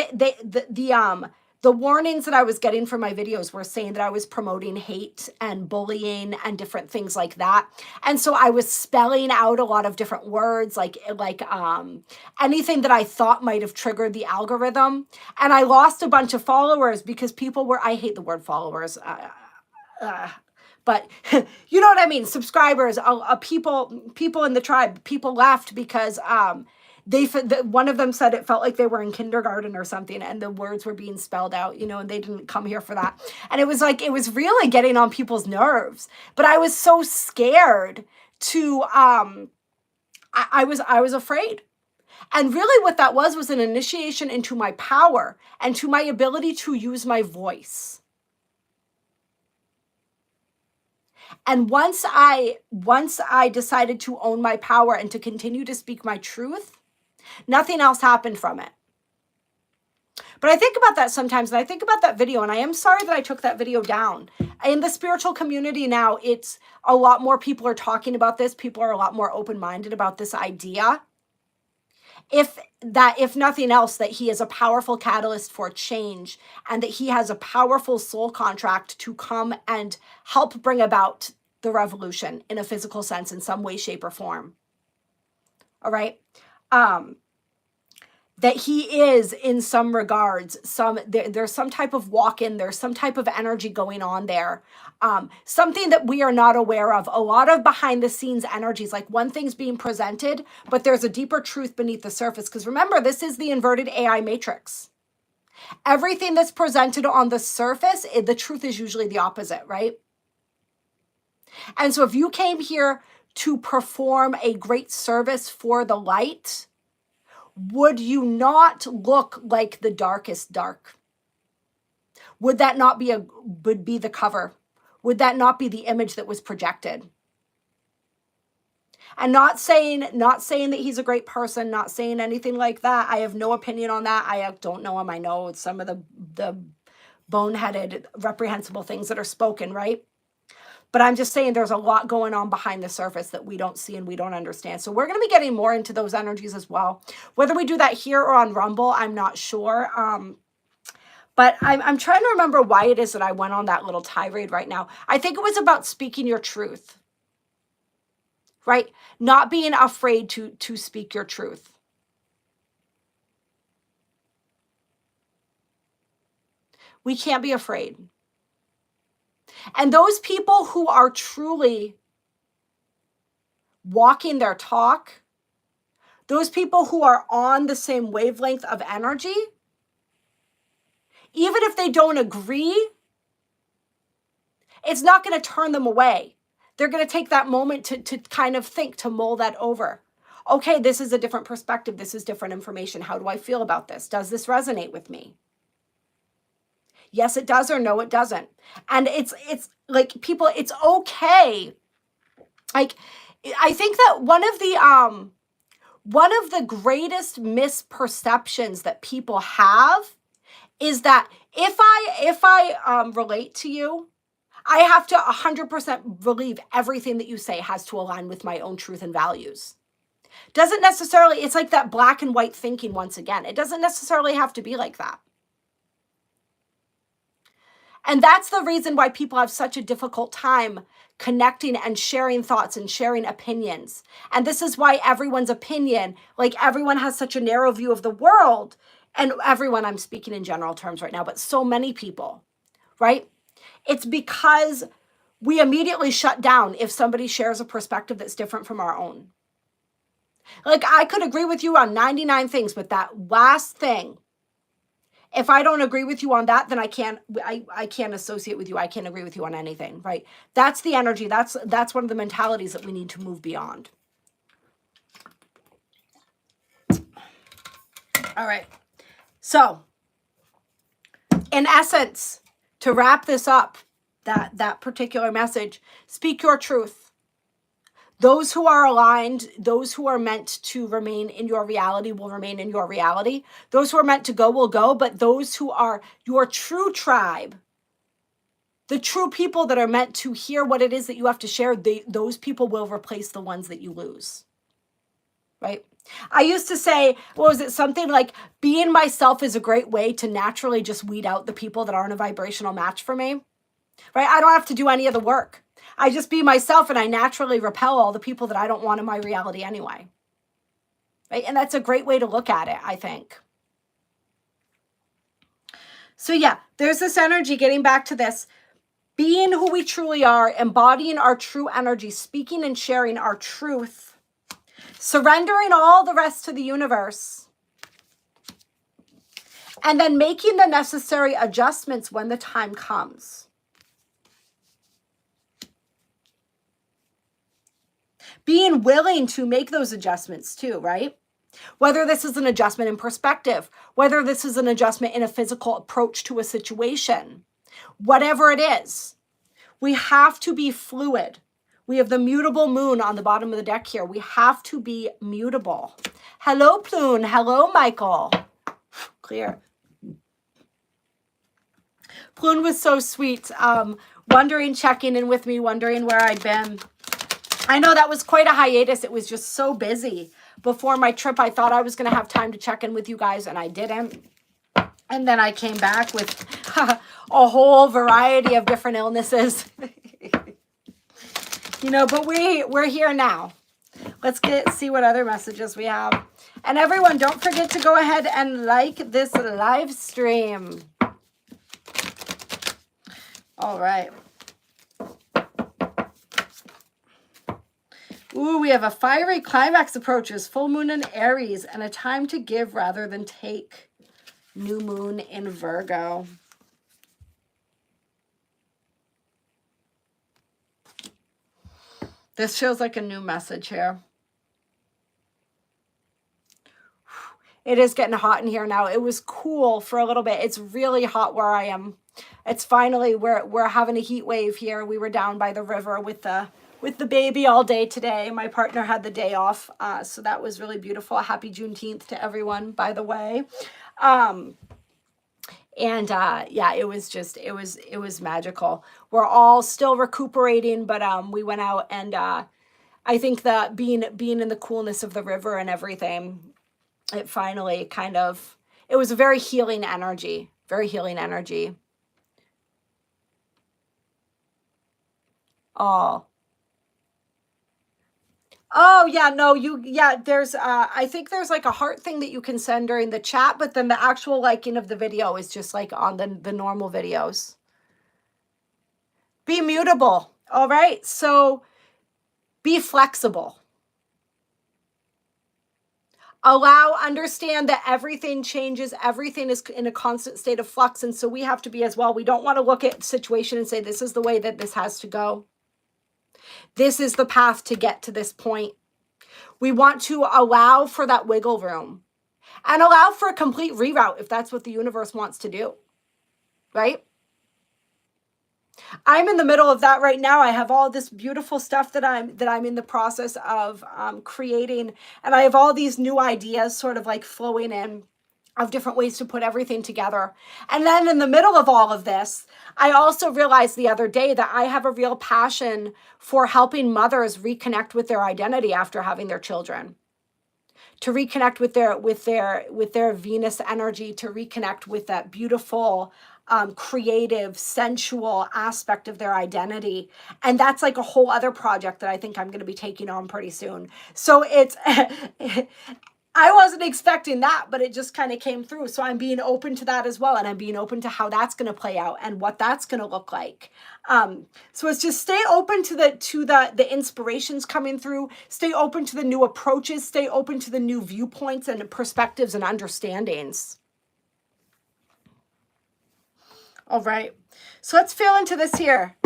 the warnings that I was getting from my videos were saying that I was promoting hate and bullying and different things like that. And so I was spelling out a lot of different words, like anything that I thought might have triggered the algorithm. And I lost a bunch of followers because people were, I hate the word followers, but you know what I mean? Subscribers, people in the tribe, people left because one of them said it felt like they were in kindergarten or something, and the words were being spelled out, you know, and they didn't come here for that. And it was like, it was really getting on people's nerves. But I was so scared to, I was afraid. And really what that was an initiation into my power and to my ability to use my voice. And once I decided to own my power and to continue to speak my truth, nothing else happened from it. But I think about that sometimes, and I think about that video, and I am sorry that I took that video down. In the spiritual community now, it's a lot more people are talking about this. People are a lot more open-minded about this idea. If nothing else, that he is a powerful catalyst for change, and that he has a powerful soul contract to come and help bring about the revolution in a physical sense in some way, shape, or form. All right. That he is, in some regards, there's some type of walk-in, there's some type of energy going on there. Something that we are not aware of. A lot of behind the scenes energies, like one thing's being presented, but there's a deeper truth beneath the surface. Because remember, this is the inverted AI matrix. Everything that's presented on the surface, the truth is usually the opposite, right? And so if you came here to perform a great service for the light, would you not look like the darkest dark? Would that not be the cover? Would that not be the image that was projected? And not saying that he's a great person, not saying anything like that. I have no opinion on that. I don't know him. I know some of the boneheaded, reprehensible things that are spoken, right? But I'm just saying there's a lot going on behind the surface that we don't see and we don't understand. So we're going to be getting more into those energies as well. Whether we do that here or on Rumble, I'm not sure. But I'm trying to remember why it is that I went on that little tirade right now. I think it was about speaking your truth, right? Not being afraid to speak your truth. We can't be afraid. And those people who are truly walking their talk, those people who are on the same wavelength of energy, even if they don't agree, it's not going to turn them away. They're going to take that moment to kind of think, to mull that over. Okay, this is a different perspective. This is different information. How do I feel about this? Does this resonate with me? Yes, it does, or no, it doesn't. And it's like, people, it's okay. Like, I think that one of the greatest misperceptions that people have is that if I relate to you, I have to 100% believe everything that you say has to align with my own truth and values. Doesn't necessarily, it's like that black and white thinking once again. It doesn't necessarily have to be like that. And that's the reason why people have such a difficult time connecting and sharing thoughts and sharing opinions. And this is why everyone's opinion, like everyone has such a narrow view of the world. And everyone, I'm speaking in general terms right now, but so many people, right? It's because we immediately shut down if somebody shares a perspective that's different from our own. Like, I could agree with you on 99 things, but that last thing, if I don't agree with you on that, then I can't associate with you. I can't agree with you on anything, right? That's the energy. That's one of the mentalities that we need to move beyond. All right. So, in essence, to wrap this up, that particular message, speak your truth. Those who are aligned, those who are meant to remain in your reality will remain in your reality. Those who are meant to go will go, but those who are your true tribe, the true people that are meant to hear what it is that you have to share, those people will replace the ones that you lose, right? I used to say, what was it? Something like, being myself is a great way to naturally just weed out the people that aren't a vibrational match for me, right? I don't have to do any of the work. I just be myself and I naturally repel all the people that I don't want in my reality anyway. Right? And that's a great way to look at it, I think. So yeah, there's this energy, getting back to this, being who we truly are, embodying our true energy, speaking and sharing our truth, Surrendering all the rest to the universe. And then making the necessary adjustments when the time comes. Being willing to make those adjustments too, right? Whether this is an adjustment in perspective, whether this is an adjustment in a physical approach to a situation, whatever it is, we have to be fluid. We have the mutable moon on the bottom of the deck here. We have to be mutable. Hello, Plune. Hello, Michael. Clear. Plune was so sweet. Wondering, checking in with me, wondering where I'd been. I know that was quite a hiatus. It was just so busy. Before my trip, I thought I was going to have time to check in with you guys, and I didn't. And then I came back with a whole variety of different illnesses. You know, but we're here now. Let's see what other messages we have. And everyone, don't forget to go ahead and like this live stream. All right. Ooh, we have a fiery climax approaches, full moon in Aries, and a time to give rather than take. New moon in Virgo. This feels like a new message here. It is getting hot in here now. It was cool for a little bit. It's really hot where I am. It's finally, we're having a heat wave here. We were down by the river with the baby all day today. My partner had the day off, so that was really beautiful. Happy Juneteenth to everyone, by the way. Yeah, it was magical. We're all still recuperating, but we went out, and I think that being in the coolness of the river and everything, it finally it was a very healing energy, very healing energy. Oh yeah, no, there's I think there's like a heart thing that you can send during the chat, but then the actual liking of the video is just like on the normal videos. Be mutable. All right. So be flexible. Understand that everything changes. Everything is in a constant state of flux. And so we have to be as well. We don't want to look at the situation and say, this is the way that this has to go. This is the path to get to this point. We want to allow for that wiggle room and allow for a complete reroute if that's what the universe wants to do, right? I'm in the middle of that right now. I have all this beautiful stuff that I'm in the process of creating, and I have all these new ideas sort of like flowing in of different ways to put everything together. And then in the middle of all of this, I also realized the other day that I have a real passion for helping mothers reconnect with their identity after having their children, to reconnect with their Venus energy, to reconnect with that beautiful, creative, sensual aspect of their identity. And that's like a whole other project that I think I'm going to be taking on pretty soon. So it's, I wasn't expecting that, but it just kind of came through. So I'm being open to that as well. And I'm being open to how that's going to play out and what that's going to look like. So it's just stay open to the inspirations coming through, stay open to the new approaches, stay open to the new viewpoints and perspectives and understandings. All right. So let's feel into this here.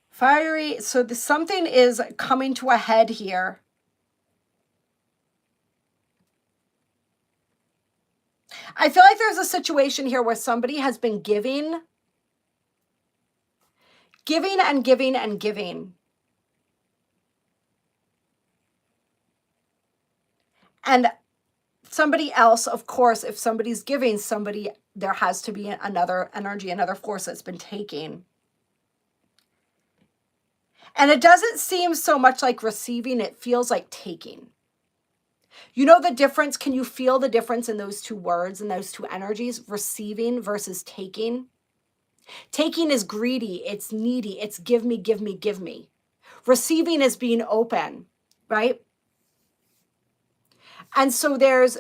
Fiery. So something is coming to a head here. I feel like there's a situation here where somebody has been giving and giving and giving. And somebody else, of course, if somebody's giving, there has to be another energy, another force that's been taking. And it doesn't seem so much like receiving, it feels like taking. You know the difference? Can you feel the difference in those two words and those two energies? Receiving versus taking. Taking is greedy. It's needy. It's give me, give me, give me. Receiving is being open, right? And so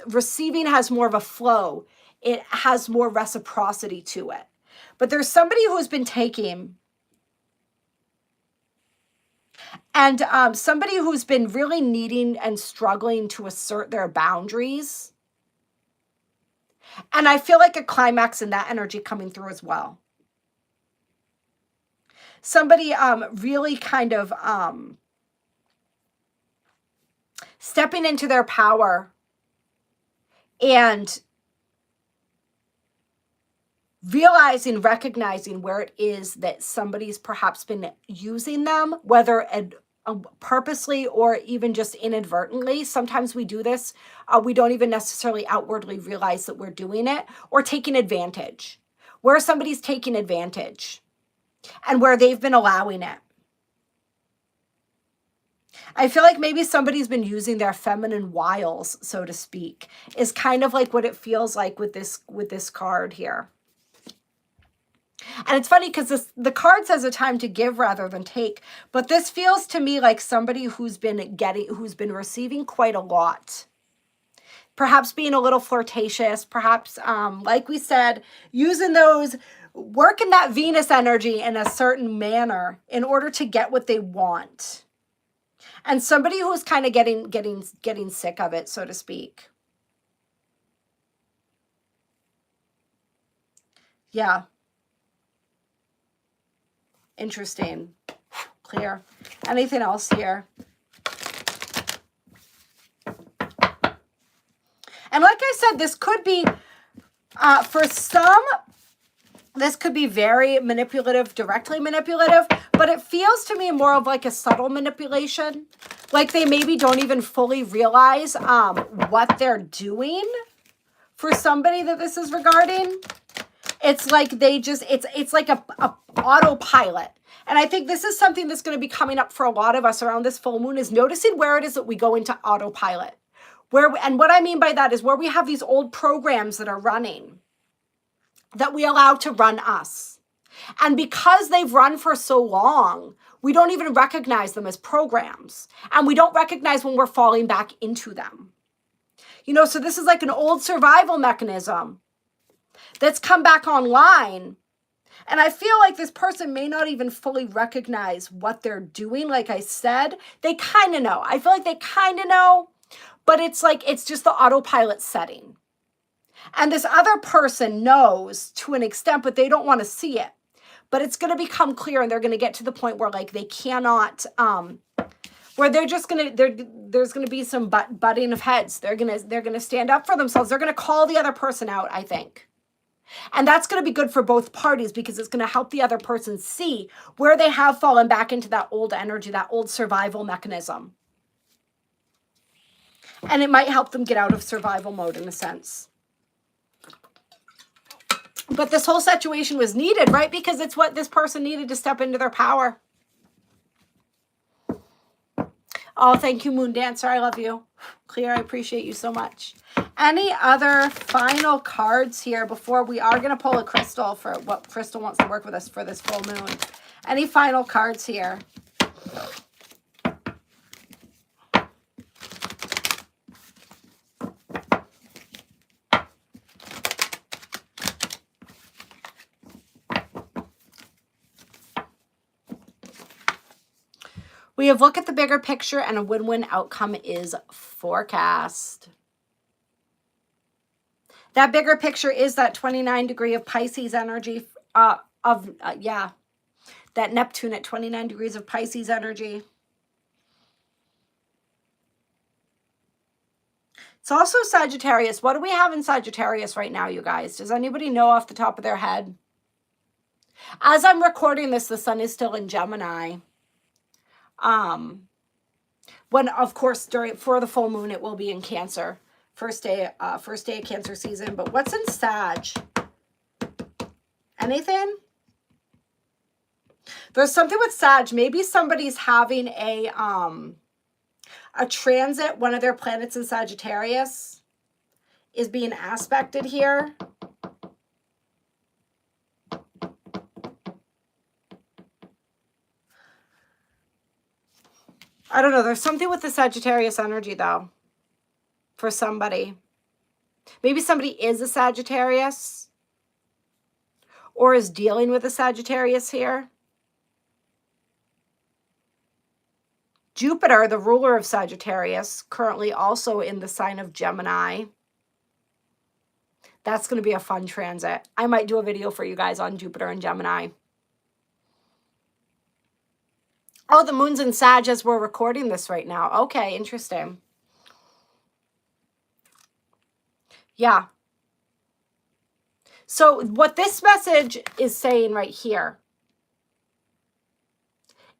receiving has more of a flow. It has more reciprocity to it. But there's somebody who's been taking, And somebody who's been really needing and struggling to assert their boundaries. And I feel like a climax in that energy coming through as well. Somebody really kind of stepping into their power and realizing, recognizing where it is that somebody's perhaps been using them, whether purposely or even just inadvertently. Sometimes we do this. We don't even necessarily outwardly realize that we're doing it, or taking advantage. Where somebody's taking advantage and where they've been allowing it. I feel like maybe somebody's been using their feminine wiles, so to speak, is kind of like what it feels like with this card here. And it's funny because the card says a time to give rather than take, but this feels to me like somebody who's been receiving quite a lot. Perhaps being a little flirtatious, perhaps, like we said, working that Venus energy in a certain manner in order to get what they want. And somebody who's kind of getting sick of it, so to speak. Yeah. Interesting. Clear. Anything else here? And like I said, this could be, for some, this could be very manipulative, directly manipulative, but it feels to me more of like a subtle manipulation. Like they maybe don't even fully realize what they're doing for somebody that this is regarding. It's like they just, it's like a autopilot. And I think this is something that's going to be coming up for a lot of us around this full moon, is noticing where it is that we go into autopilot. And what I mean by that is where we have these old programs that are running that we allow to run us. And because they've run for so long, we don't even recognize them as programs. And we don't recognize when we're falling back into them. You know, so this is like an old survival mechanism that's come back online. And I feel like this person may not even fully recognize what they're doing. Like I said, they kind of know. I feel like they kind of know, but it's like, it's just the autopilot setting. And this other person knows to an extent, but they don't want to see it. But it's going to become clear, and they're going to get to the point where like they cannot, where they're just going to, there's going to be some butting of heads. They're going to stand up for themselves. They're going to call the other person out, I think. And that's going to be good for both parties, because it's going to help the other person see where they have fallen back into that old energy, that old survival mechanism. And it might help them get out of survival mode in a sense. But this whole situation was needed, right? Because it's what this person needed to step into their power. Oh, thank you, Moon Dancer. I love you. Clear, I appreciate you so much. Any other final cards here before we are going to pull a crystal for what crystal wants to work with us for this full moon? Any final cards here? We have look at the bigger picture, and a win-win outcome is forecast. That bigger picture is that 29 degree of Pisces energy that Neptune at 29 degrees of Pisces energy. It's also Sagittarius. What do we have in Sagittarius right now, you guys? Does anybody know off the top of their head? As I'm recording this, the sun is still in Gemini. When of course for the full moon it will be in Cancer. First day of Cancer season. But what's in Sag? Anything? There's something with Sag. Maybe somebody's having a transit. One of their planets in Sagittarius is being aspected here. I don't know. There's something with the Sagittarius energy, though, for somebody. Maybe somebody is a Sagittarius or is dealing with a Sagittarius here. Jupiter, the ruler of Sagittarius, currently also in the sign of Gemini. That's going to be a fun transit. I might do a video for you guys on Jupiter and Gemini. Oh, the moon's in Sag as we're recording this right now. Okay, interesting. Yeah. So what this message is saying right here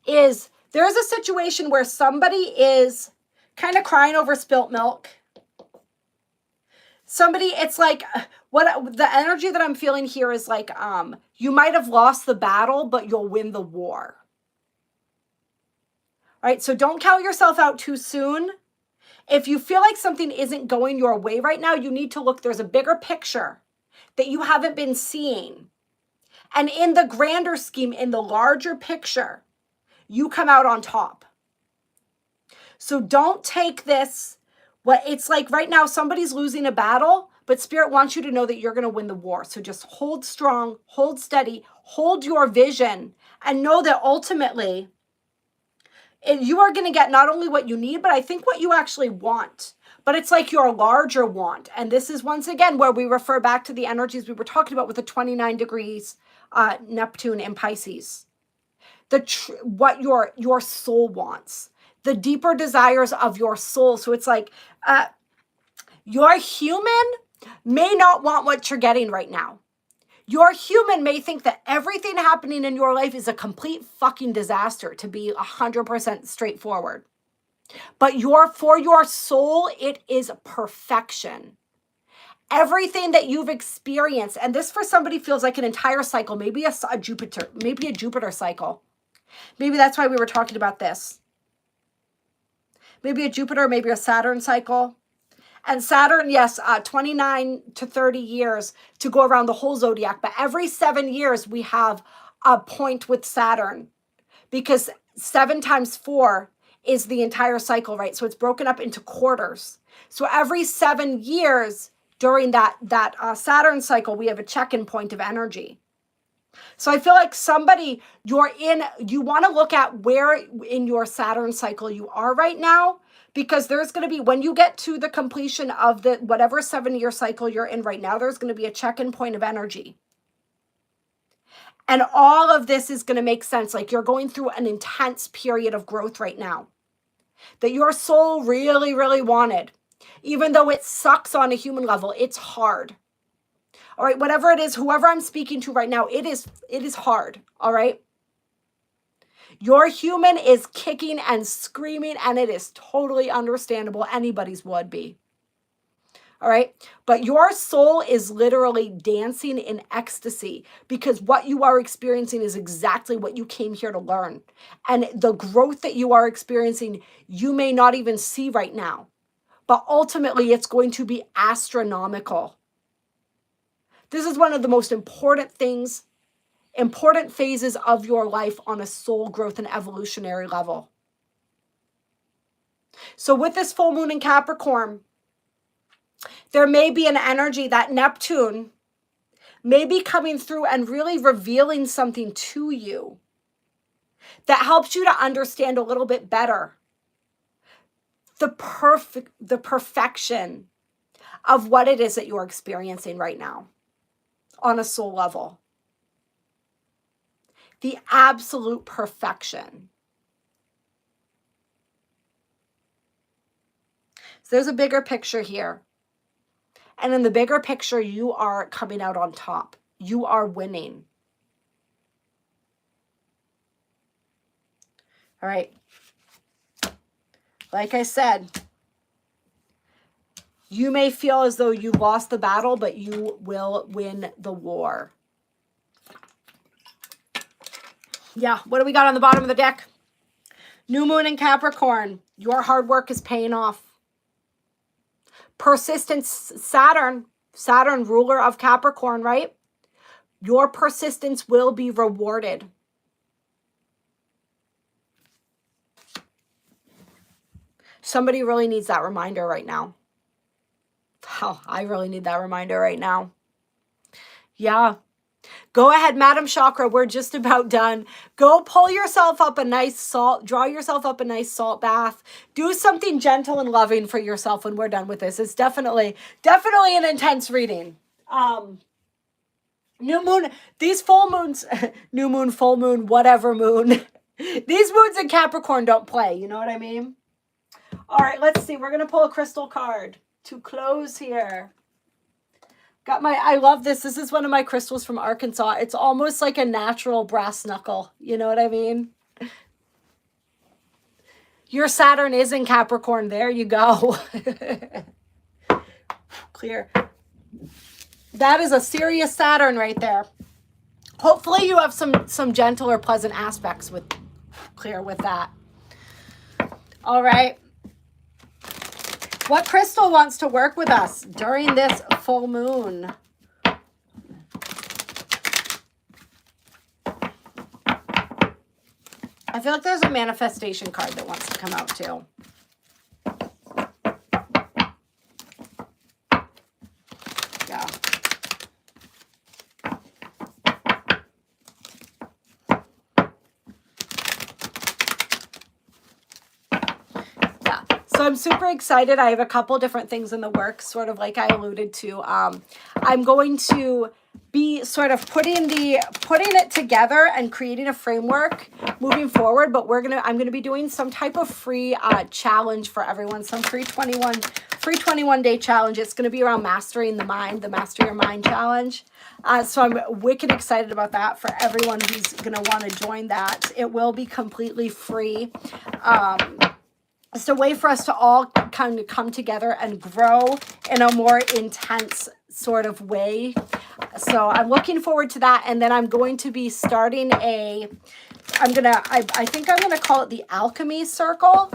is there's a situation where somebody is kind of crying over spilt milk. Somebody, it's like what the energy that I'm feeling here is like you might have lost the battle, but you'll win the war. All right, so don't count yourself out too soon. If you feel like something isn't going your way right now, you need to look. There's a bigger picture that you haven't been seeing. And in the grander scheme, in the larger picture, you come out on top. So don't take this, what it's like right now, somebody's losing a battle, but Spirit wants you to know that you're going to win the war. So just hold strong, hold steady, hold your vision, and know that ultimately you are going to get not only what you need, but I think what you actually want. But it's like your larger want. And this is once again where we refer back to the energies we were talking about with the 29 degrees Neptune in Pisces. What your soul wants. The deeper desires of your soul. So it's like your human may not want what you're getting right now. Your human may think that everything happening in your life is a complete fucking disaster, to be 100% straightforward. But for your soul, it is perfection. Everything that you've experienced, and this for somebody feels like an entire cycle, maybe a Jupiter cycle. Maybe that's why we were talking about this. Maybe a Jupiter, maybe a Saturn cycle. And Saturn, yes, 29 to 30 years to go around the whole zodiac. But every 7 years, we have a point with Saturn. Because 7 times 4 is the entire cycle, right? So it's broken up into quarters. So every 7 years during that Saturn cycle, we have a check-in point of energy. So I feel like somebody, you want to look at where in your Saturn cycle you are right now, because there's going to be, when you get to the completion of the whatever 7-year cycle you're in right now, there's going to be a check-in point of energy. And all of this is going to make sense. Like you're going through an intense period of growth right now that your soul really, really wanted. Even though it sucks on a human level, it's hard. All right, whatever it is, whoever I'm speaking to right now, it is hard, all right? Your human is kicking and screaming, and it is totally understandable. Anybody's would be, all right? But your soul is literally dancing in ecstasy because what you are experiencing is exactly what you came here to learn. And the growth that you are experiencing, you may not even see right now, but ultimately it's going to be astronomical. This is one of the most important phases of your life on a soul growth and evolutionary level. So with this full moon in Capricorn, there may be an energy that Neptune may be coming through and really revealing something to you that helps you to understand a little bit better the perfection of what it is that you're experiencing right now on a soul level. The absolute perfection. So there's a bigger picture here. And in the bigger picture, you are coming out on top. You are winning. All right. Like I said, you may feel as though you lost the battle, but you will win the war. Yeah, what do we got on the bottom of the deck? New moon in Capricorn. Your hard work is paying off. Persistence, Saturn, ruler of Capricorn, right? Your persistence will be rewarded. Somebody really needs that reminder right now. Oh, I really need that reminder right now. Yeah. Go ahead, Madam Chakra, we're just about done. Go pull yourself up a nice salt, draw yourself up a nice salt bath. Do something gentle and loving for yourself when we're done with this. It's definitely an intense reading. New moon, these full moons, new moon, full moon, whatever moon. These moons in Capricorn don't play, you know what I mean? All right, let's see. We're going to pull a crystal card to close here. I love this. This is one of my crystals from Arkansas. It's almost like a natural brass knuckle. You know what I mean? Your Saturn is in Capricorn. There you go. Clear. That is a serious Saturn right there. Hopefully you have some gentle or pleasant aspects with that. All right. What crystal wants to work with us during this full moon? I feel like there's a manifestation card that wants to come out too. Yeah. So I'm super excited. I have a couple different things in the works, sort of like I alluded to. I'm going to be sort of putting it together and creating a framework moving forward, but I'm gonna be doing some type of free challenge for everyone, some free 21 day challenge. It's gonna be around mastering the mind, the Master Your Mind challenge. So I'm wicked excited about that for everyone who's gonna want to join that. It will be completely free. It's a way for us to all kind of come together and grow in a more intense sort of way. So I'm looking forward to that. And then I'm going to be starting I think I'm going to call it the Alchemy Circle,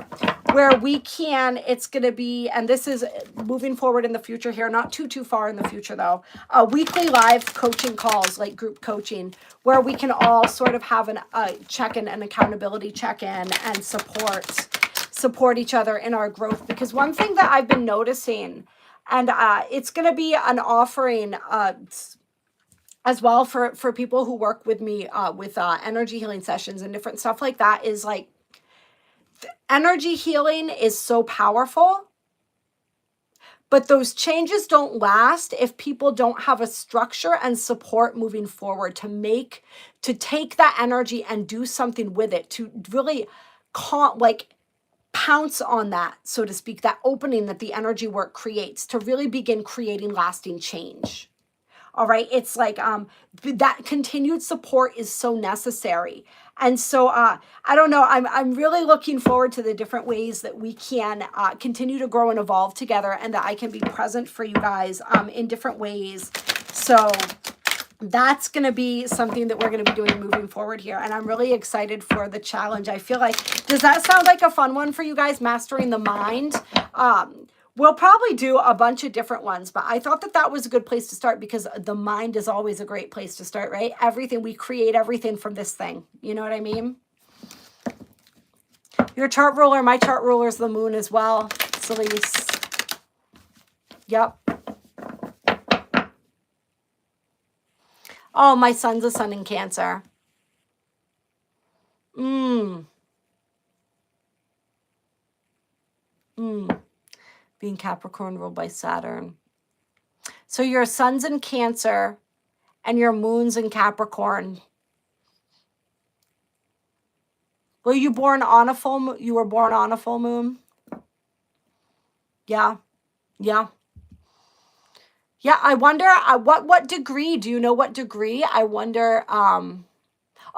where it's going to be, and this is moving forward in the future here, not too far in the future though, weekly live coaching calls, like group coaching, where we can all sort of have a check-in, an accountability check-in, and support each other in our growth. Because one thing that I've been noticing, and it's going to be an offering as well for people who work with me with energy healing sessions and different stuff like that, is like energy healing is so powerful, but those changes don't last if people don't have a structure and support moving forward to take that energy and do something with it, to really pounce on that, so to speak, that opening that the energy work creates to really begin creating lasting change. All right. It's like that continued support is so necessary. And so I don't know, I'm really looking forward to the different ways that we can continue to grow and evolve together, and that I can be present for you guys in different ways. So that's going to be something that we're going to be doing moving forward here. And I'm really excited for the challenge. I feel like, does that sound like a fun one for you guys? Mastering the mind. We'll probably do a bunch of different ones, but I thought that was a good place to start, because the mind is always a great place to start, right? We create everything from this thing. You know what I mean? Your chart ruler, my chart ruler is the moon as well. Celeste. Yep. Oh, my son's a sun in Cancer. Being Capricorn ruled by Saturn. So your sun's in Cancer and your moon's in Capricorn. Were you born on a full moon? You were born on a full moon? Yeah. Yeah. Yeah, I wonder what degree, do you know what degree? I wonder, oh,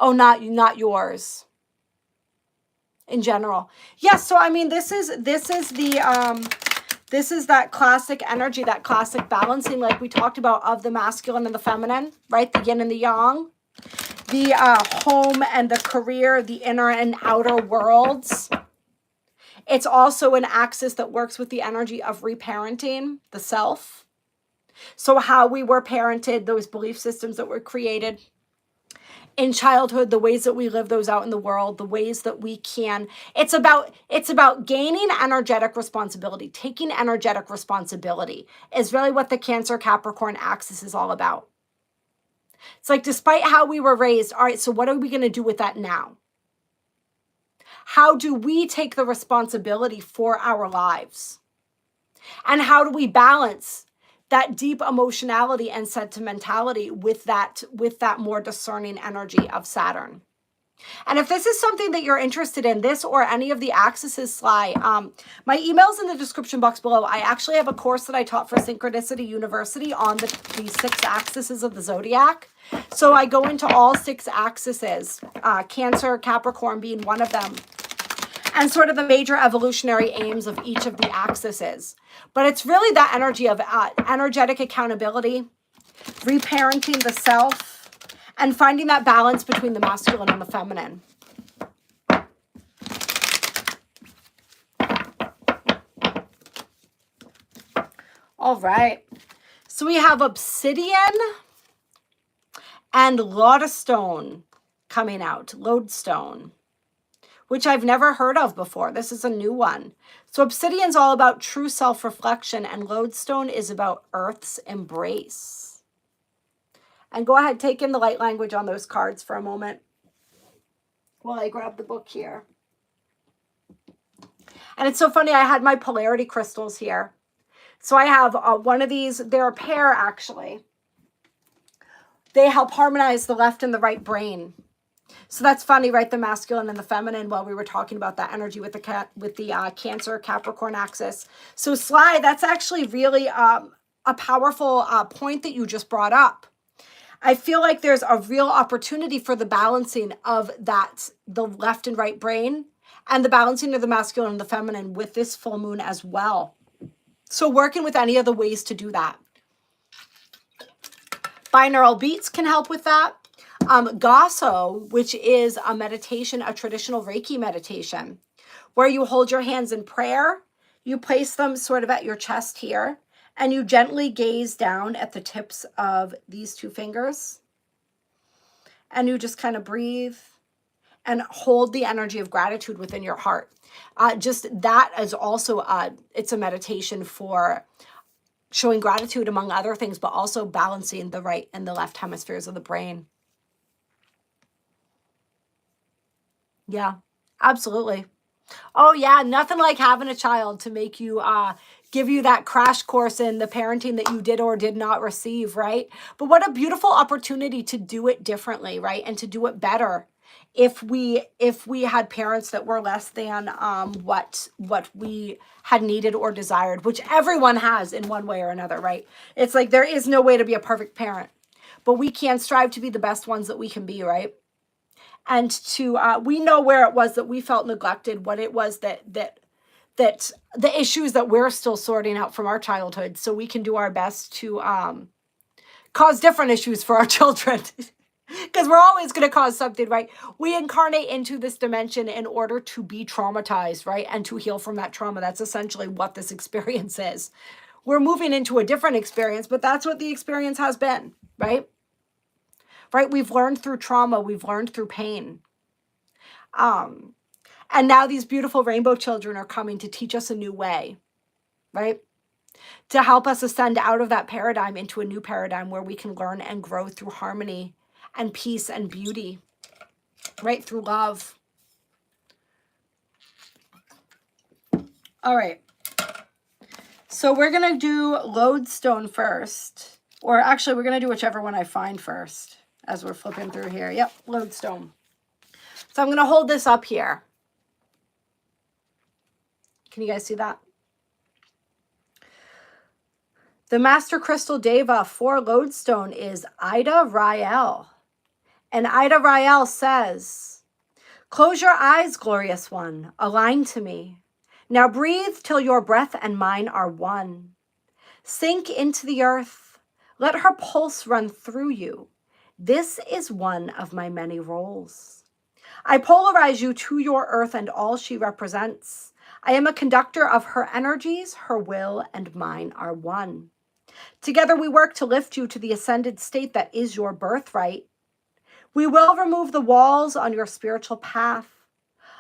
not yours. In general. Yeah, so I mean, this is that classic energy, that classic balancing, like we talked about, of the masculine and the feminine, right? The yin and the yang, the home and the career, the inner and outer worlds. It's also an axis that works with the energy of reparenting the self. So how we were parented, those belief systems that were created in childhood, the ways that we live those out in the world, the ways that we can. It's about gaining energetic responsibility. Taking energetic responsibility is really what the Cancer Capricorn axis is all about. It's like, despite how we were raised, all right, so what are we going to do with that now? How do we take the responsibility for our lives? And how do we balance that deep emotionality and sentimentality with that more discerning energy of Saturn? And if this is something that you're interested in, this or any of the axes, Sly, my email's in the description box below. I actually have a course that I taught for Synchronicity University on the 6 axes of the zodiac. So I go into all 6 axes, Cancer, Capricorn being one of them, and sort of the major evolutionary aims of each of the axes. But it's really that energy of energetic accountability, reparenting the self, and finding that balance between the masculine and the feminine. All right. So we have obsidian and lodestone coming out. Lodestone, which I've never heard of before. This is a new one. So obsidian's all about true self-reflection, and lodestone is about Earth's embrace. And go ahead, take in the light language on those cards for a moment while I grab the book here. And it's so funny, I had my polarity crystals here. So I have one of these, they're a pair actually. They help harmonize the left and the right brain. So that's funny, right? The masculine and the feminine, while we were talking about that energy with the Cancer Capricorn axis. So Sly, that's actually really a powerful point that you just brought up. I feel like there's a real opportunity for the balancing of the left and right brain, and the balancing of the masculine and the feminine with this full moon as well. So working with any of the ways to do that. Binaural beats can help with that. Gasso, which is a meditation, a traditional Reiki meditation, where you hold your hands in prayer, you place them sort of at your chest here, and you gently gaze down at the tips of these 2 fingers. And you just kind of breathe and hold the energy of gratitude within your heart. Just that is also, it's a meditation for showing gratitude among other things, but also balancing the right and the left hemispheres of the brain. Yeah, absolutely. Oh yeah, nothing like having a child to make you, give you that crash course in the parenting that you did or did not receive, right? But what a beautiful opportunity to do it differently, right? And to do it better if we had parents that were less than what we had needed or desired, which everyone has in one way or another, right? It's like there is no way to be a perfect parent, but we can strive to be the best ones that we can be, right? And to we know where it was that we felt neglected, what it was that the issues that we're still sorting out from our childhood, so we can do our best to cause different issues for our children. Because we're always going to cause something, right? We incarnate into this dimension in order to be traumatized, right? And to heal from that trauma. That's essentially what this experience is. We're moving into a different experience, but that's what the experience has been, right? Right? We've learned through trauma. We've learned through pain. And now these beautiful rainbow children are coming to teach us a new way, right? To help us ascend out of that paradigm into a new paradigm where we can learn and grow through harmony and peace and beauty, right? Through love. All right. So we're going to do lodestone first. Or actually, we're going to do whichever one I find first as we're flipping through here. Yep, lodestone. So I'm going to hold this up here. Can you guys see that? The Master Crystal Deva for lodestone is Ida Rael. And Ida Rael says, "Close your eyes, glorious one, align to me. Now breathe till your breath and mine are one. Sink into the earth. Let her pulse run through you. This is one of my many roles. I polarize you to your earth and all she represents. I am a conductor of her energies, her will and mine are one. Together we work to lift you to the ascended state that is your birthright. We will remove the walls on your spiritual path,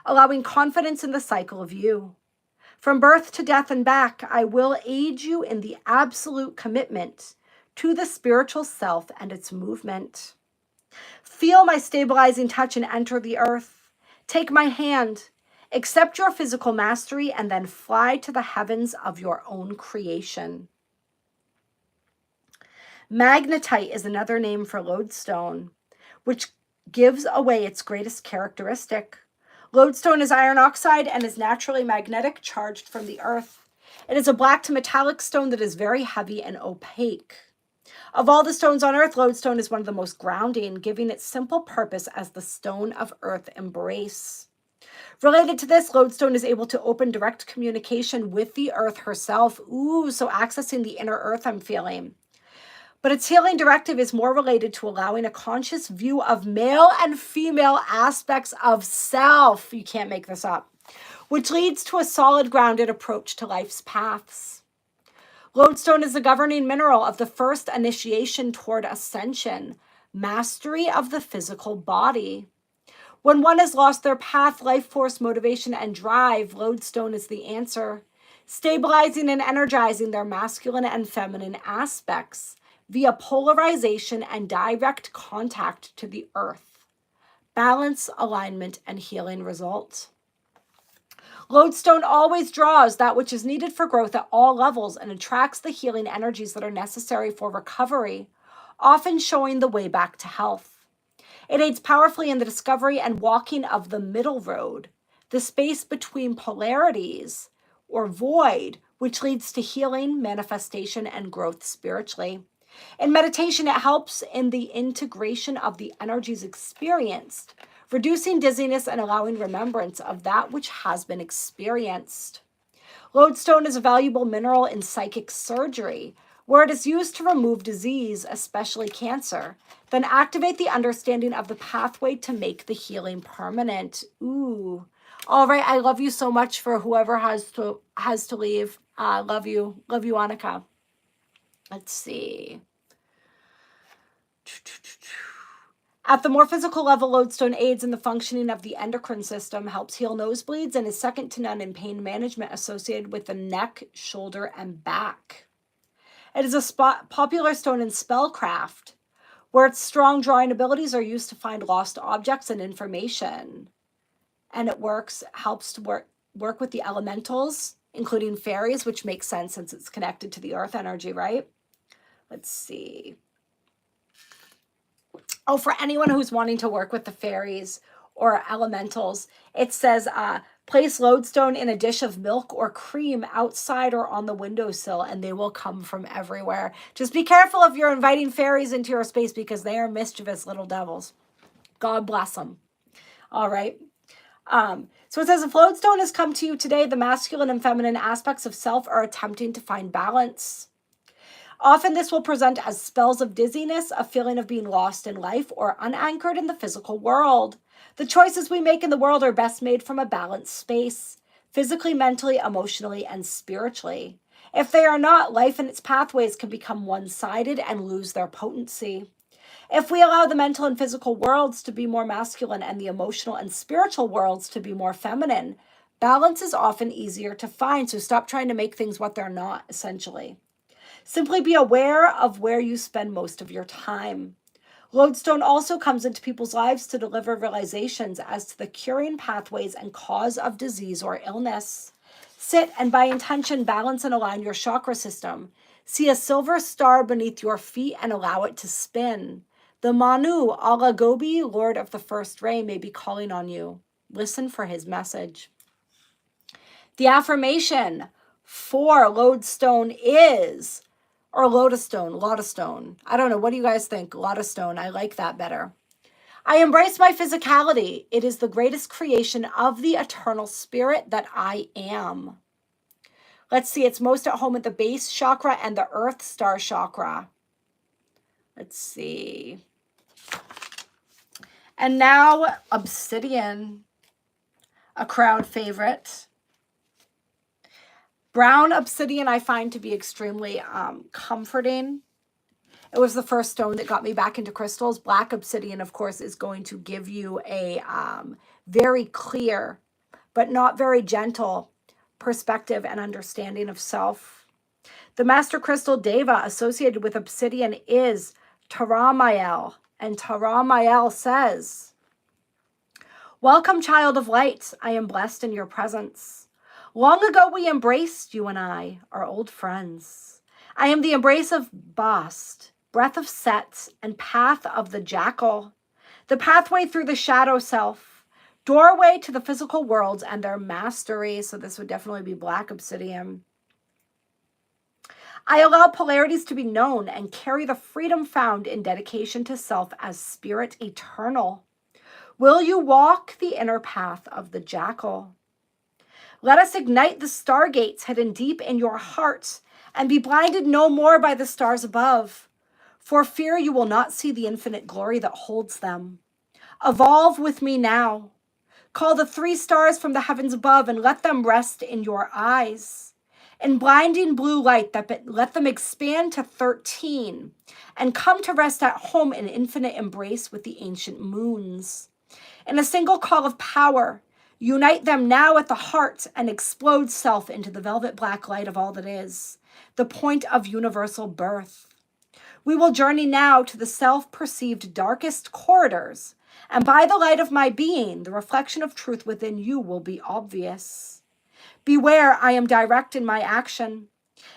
allowing confidence in the cycle of you. From birth to death and back, I will aid you in the absolute commitment to the spiritual self and its movement. Feel my stabilizing touch and enter the earth. Take my hand, accept your physical mastery, and then fly to the heavens of your own creation. Magnetite is another name for lodestone, which gives away its greatest characteristic. Lodestone is iron oxide and is naturally magnetic, charged from the earth. It is a black to metallic stone that is very heavy and opaque. Of all the stones on earth, lodestone is one of the most grounding, giving its simple purpose as the stone of earth embrace. Related to this, lodestone is able to open direct communication with the earth herself. Ooh, so accessing the inner earth I'm feeling. But its healing directive is more related to allowing a conscious view of male and female aspects of self. You can't make this up. Which leads to a solid, grounded approach to life's paths. Lodestone is the governing mineral of the first initiation toward ascension, mastery of the physical body. When one has lost their path, life force, motivation, and drive, lodestone is the answer, stabilizing and energizing their masculine and feminine aspects via polarization and direct contact to the earth. Balance, alignment, and healing results. Lodestone always draws that which is needed for growth at all levels and attracts the healing energies that are necessary for recovery, often showing the way back to health. It aids powerfully in the discovery and walking of the middle road, the space between polarities or void, which leads to healing, manifestation, and growth spiritually. In meditation, it helps in the integration of the energies experienced, reducing dizziness and allowing remembrance of that which has been experienced. Lodestone is a valuable mineral in psychic surgery, where it is used to remove disease, especially cancer, then activate the understanding of the pathway to make the healing permanent. Ooh. All right, I love you so much for whoever has to leave. Love you, Annika. Let's see. At the more physical level, lodestone aids in the functioning of the endocrine system, helps heal nosebleeds, and is second to none in pain management associated with the neck, shoulder, and back. It is a popular stone in spellcraft, where its strong drawing abilities are used to find lost objects and information. And it helps to work with the elementals, including fairies, which makes sense since it's connected to the earth energy, right? Let's see. Oh, for anyone who's wanting to work with the fairies or elementals, it says, place lodestone in a dish of milk or cream outside or on the windowsill, and they will come from everywhere. Just be careful if you're inviting fairies into your space, because they are mischievous little devils. God bless them. All right. So it says, if lodestone has come to you today, the masculine and feminine aspects of self are attempting to find balance. Often this will present as spells of dizziness, a feeling of being lost in life or unanchored in the physical world. The choices we make in the world are best made from a balanced space, physically, mentally, emotionally, and spiritually. If they are not, life and its pathways can become one-sided and lose their potency. If we allow the mental and physical worlds to be more masculine and the emotional and spiritual worlds to be more feminine, balance is often easier to find, so stop trying to make things what they're not, essentially. Simply be aware of where you spend most of your time. Lodestone also comes into people's lives to deliver realizations as to the curing pathways and cause of disease or illness. Sit and by intention balance and align your chakra system. See a silver star beneath your feet and allow it to spin. The Manu, Ala Gobi, Lord of the First Ray, may be calling on you. Listen for his message. The affirmation for lodestone is, or lodestone. I don't know. What do you guys think? Lodestone. I like that better. I embrace my physicality. It is the greatest creation of the eternal spirit that I am. Let's see. It's most at home at the base chakra and the earth star chakra. Let's see. And now obsidian, a crowd favorite. Brown obsidian I find to be extremely comforting. It was the first stone that got me back into crystals. Black obsidian, of course, is going to give you a very clear, but not very gentle perspective and understanding of self. The master crystal Deva associated with obsidian is Taramael. And Taramael says, "Welcome, child of light. I am blessed in your presence. Long ago we embraced, you and I, our old friends. I am the embrace of Bast, breath of Set, and path of the jackal. The pathway through the shadow self, doorway to the physical worlds and their mastery." So this would definitely be black obsidian. "I allow polarities to be known and carry the freedom found in dedication to self as spirit eternal. Will you walk the inner path of the jackal? Let us ignite the stargates hidden deep in your heart and be blinded no more by the stars above. For fear you will not see the infinite glory that holds them. Evolve with me now. Call the 3 stars from the heavens above and let them rest in your eyes. In blinding blue light, let them expand to 13 and come to rest at home in infinite embrace with the ancient moons. In a single call of power, unite them now at the heart and explode self into the velvet black light of all that is, the point of universal birth. We will journey now to the self-perceived darkest corridors, and by the light of my being, the reflection of truth within you will be obvious. Beware, I am direct in my action.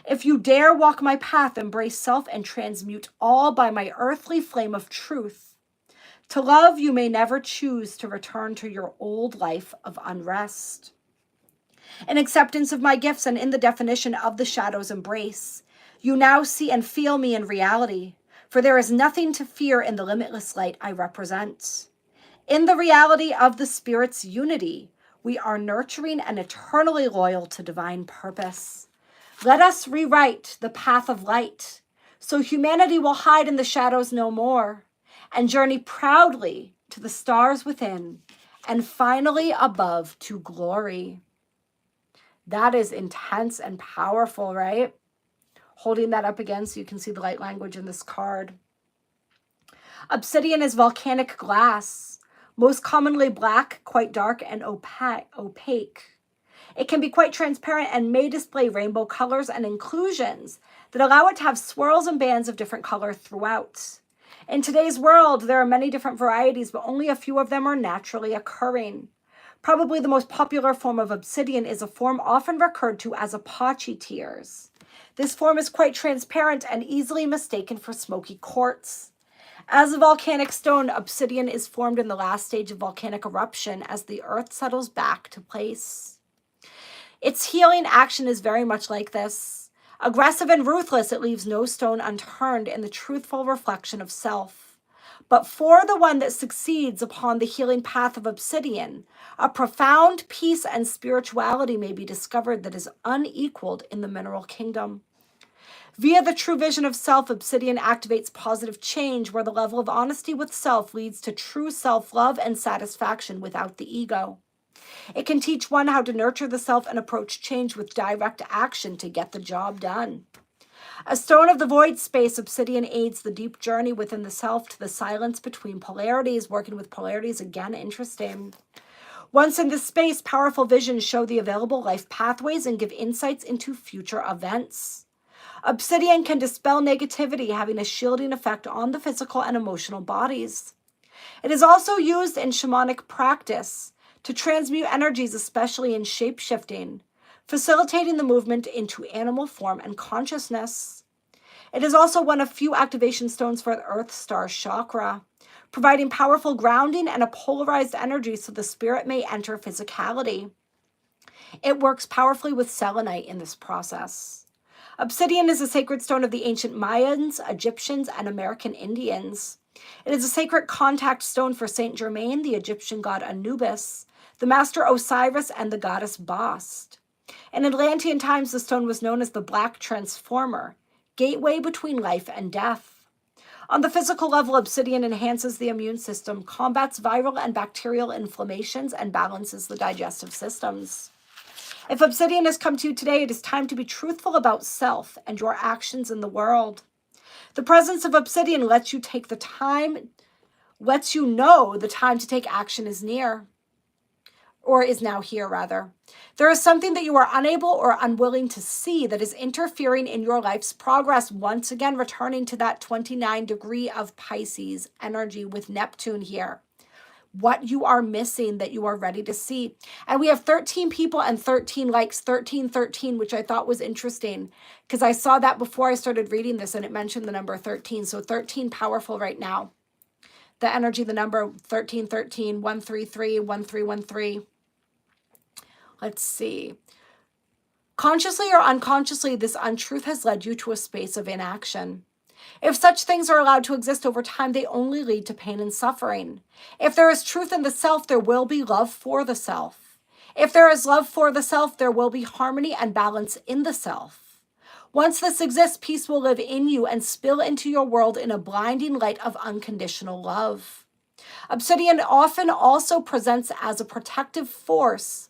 If you dare walk my path, embrace self and transmute all by my earthly flame of truth. To love, you may never choose to return to your old life of unrest. In acceptance of my gifts and in the definition of the shadow's embrace, you now see and feel me in reality, for there is nothing to fear in the limitless light I represent. In the reality of the Spirit's unity, we are nurturing and eternally loyal to divine purpose. Let us rewrite the path of light, so humanity will hide in the shadows no more, and journey proudly to the stars within, and finally above to glory. That is intense and powerful, right? Holding that up again so you can see the light language in this card. Obsidian is volcanic glass, most commonly black, quite dark, and opaque. It can be quite transparent and may display rainbow colors and inclusions that allow it to have swirls and bands of different color throughout. In today's world, there are many different varieties, but only a few of them are naturally occurring. Probably the most popular form of obsidian is a form often referred to as Apache tears. This form is quite transparent and easily mistaken for smoky quartz. As a volcanic stone, obsidian is formed in the last stage of volcanic eruption as the earth settles back to place. Its healing action is very much like this. Aggressive and ruthless, it leaves no stone unturned in the truthful reflection of self. But for the one that succeeds upon the healing path of obsidian, a profound peace and spirituality may be discovered that is unequaled in the mineral kingdom. Via the true vision of self, obsidian activates positive change where the level of honesty with self leads to true self-love and satisfaction without the ego. It can teach one how to nurture the self and approach change with direct action to get the job done. A stone of the void space, obsidian aids the deep journey within the self to the silence between polarities. Working with polarities, again, interesting. Once in this space, powerful visions show the available life pathways and give insights into future events. Obsidian can dispel negativity, having a shielding effect on the physical and emotional bodies. It is also used in shamanic practice to transmute energies, especially in shape-shifting, facilitating the movement into animal form and consciousness. It is also one of few activation stones for the Earth Star chakra, providing powerful grounding and a polarized energy so the spirit may enter physicality. It works powerfully with selenite in this process. Obsidian is a sacred stone of the ancient Mayans, Egyptians, and American Indians. It is a sacred contact stone for Saint Germain, the Egyptian god Anubis, the master Osiris, and the goddess Bast. In Atlantean times, the stone was known as the Black Transformer, gateway between life and death. On the physical level, obsidian enhances the immune system, combats viral and bacterial inflammations, and balances the digestive systems. If obsidian has come to you today, it is time to be truthful about self and your actions in the world. The presence of obsidian lets you know the time to take action is near. or is now here rather. There is something that you are unable or unwilling to see that is interfering in your life's progress. Once again, returning to that 29 degree of Pisces energy with Neptune here. What you are missing that you are ready to see. And we have 13 people and 13 likes, 1313, which I thought was interesting because I saw that before I started reading this and it mentioned the number 13. So 13 powerful right now. The energy, the number 1313, 133, 1313. Let's see. Consciously or unconsciously, this untruth has led you to a space of inaction. If such things are allowed to exist over time, they only lead to pain and suffering. If there is truth in the self, there will be love for the self. If there is love for the self, there will be harmony and balance in the self. Once this exists, peace will live in you and spill into your world in a blinding light of unconditional love. Obsidian often also presents as a protective force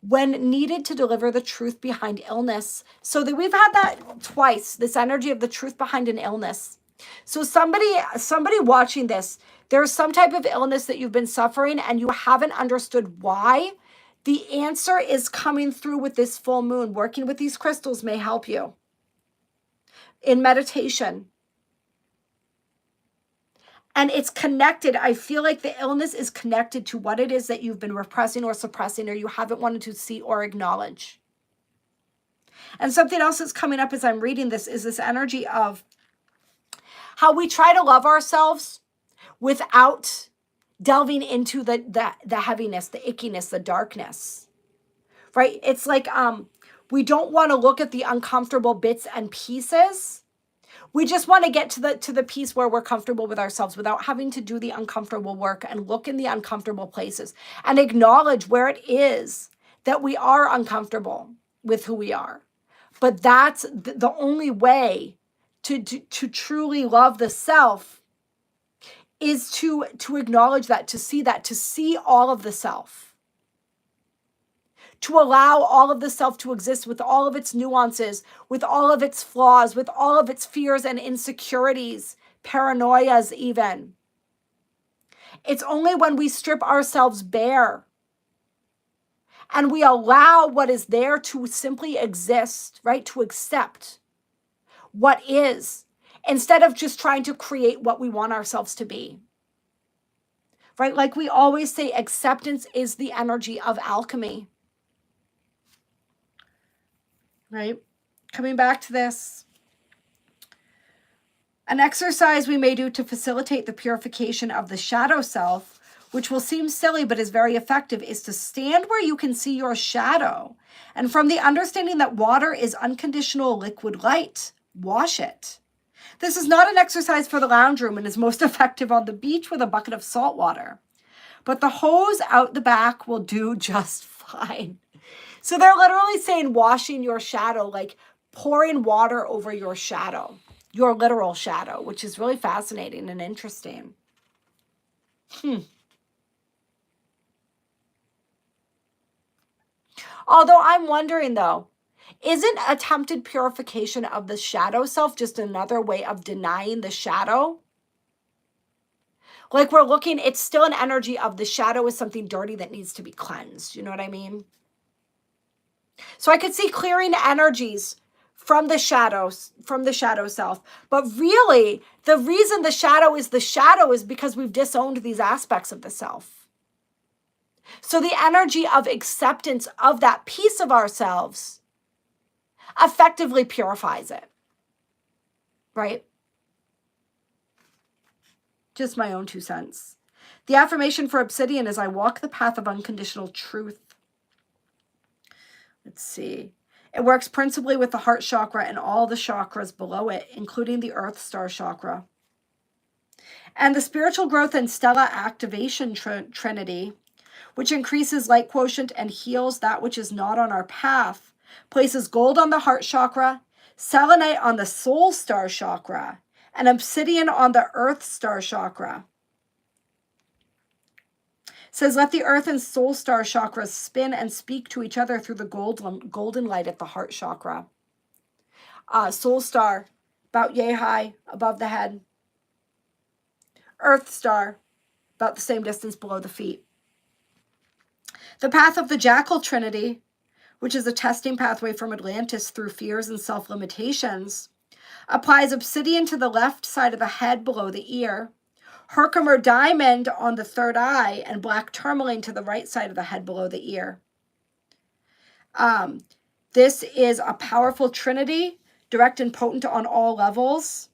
when needed to deliver the truth behind illness. So that we've had that twice, this energy of the truth behind an illness. So somebody watching this, there's some type of illness that you've been suffering and you haven't understood why. The answer is coming through with this full moon. Working with these crystals may help you. In meditation. And it's connected. I feel like the illness is connected to what it is that you've been repressing or suppressing or you haven't wanted to see or acknowledge. And something else that's coming up as I'm reading this is this energy of how we try to love ourselves without delving into the heaviness, the ickiness, the darkness. Right? It's like we don't want to look at the uncomfortable bits and pieces. We just want to get to the piece where we're comfortable with ourselves without having to do the uncomfortable work and look in the uncomfortable places and acknowledge where it is that we are uncomfortable with who we are. But that's the only way to truly love the self is to acknowledge that, to see all of the self. To allow all of the self to exist with all of its nuances, with all of its flaws, with all of its fears and insecurities, paranoias even. It's only when we strip ourselves bare and we allow what is there to simply exist, right? To accept what is, instead of just trying to create what we want ourselves to be. Right? Like we always say, acceptance is the energy of alchemy. Right? Coming back to this. An exercise we may do to facilitate the purification of the shadow self, which will seem silly but is very effective, is to stand where you can see your shadow. And from the understanding that water is unconditional liquid light, wash it. This is not an exercise for the lounge room and is most effective on the beach with a bucket of salt water. But the hose out the back will do just fine. So they're literally saying washing your shadow, like pouring water over your shadow, your literal shadow, which is really fascinating and interesting. Although I'm wondering though, isn't attempted purification of the shadow self just another way of denying the shadow? Like we're looking, it's still an energy of the shadow is something dirty that needs to be cleansed. You know what I mean? So I could see clearing energies from the shadow self. But really, the reason the shadow is because we've disowned these aspects of the self. So the energy of acceptance of that piece of ourselves effectively purifies it. Right? Just my own 2 cents. The affirmation for obsidian is I walk the path of unconditional truth. Let's see. It works principally with the heart chakra and all the chakras below it, including the Earth Star chakra. And the spiritual growth and stellar activation trinity, which increases light quotient and heals that which is not on our path, places gold on the heart chakra, selenite on the soul star chakra, and obsidian on the Earth Star chakra. Says, let the earth and soul star chakras spin and speak to each other through the golden light at the heart chakra. Soul star, about yay high above the head. Earth star, about the same distance below the feet. The path of the Jackal Trinity, which is a testing pathway from Atlantis through fears and self-limitations, applies obsidian to the left side of the head below the ear, Herkimer diamond on the third eye, and black tourmaline to the right side of the head below the ear. This is a powerful trinity, direct and potent on all levels.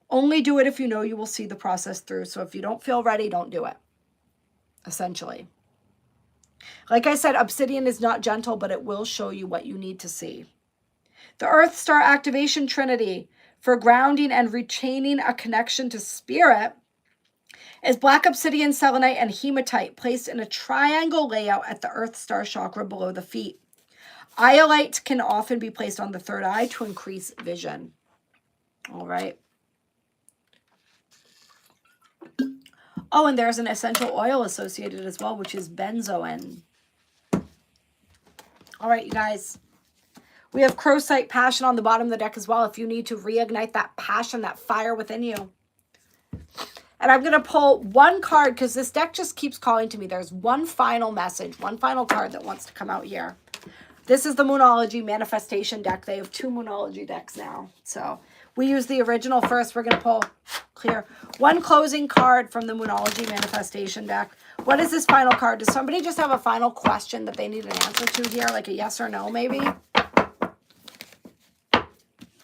Only do it if you know you will see the process through. So if you don't feel ready, don't do it, essentially. Like I said, obsidian is not gentle, but it will show you what you need to see. The Earth Star Activation Trinity for grounding and retaining a connection to spirit is black obsidian, selenite, and hematite placed in a triangle layout at the Earth Star chakra below the feet. Iolite can often be placed on the third eye to increase vision. All right. Oh, and there's an essential oil associated as well, which is benzoin. All right, you guys. We have Crowsight Passion on the bottom of the deck as well if you need to reignite that passion, that fire within you. And I'm going to pull one card because this deck just keeps calling to me. There's one final message, one final card that wants to come out here. This is the Moonology Manifestation deck. They have 2 Moonology decks now. So we use the original first. We're going to pull clear one closing card from the Moonology Manifestation deck. What is this final card? Does somebody just have a final question that they need an answer to here? Like a yes or no, maybe?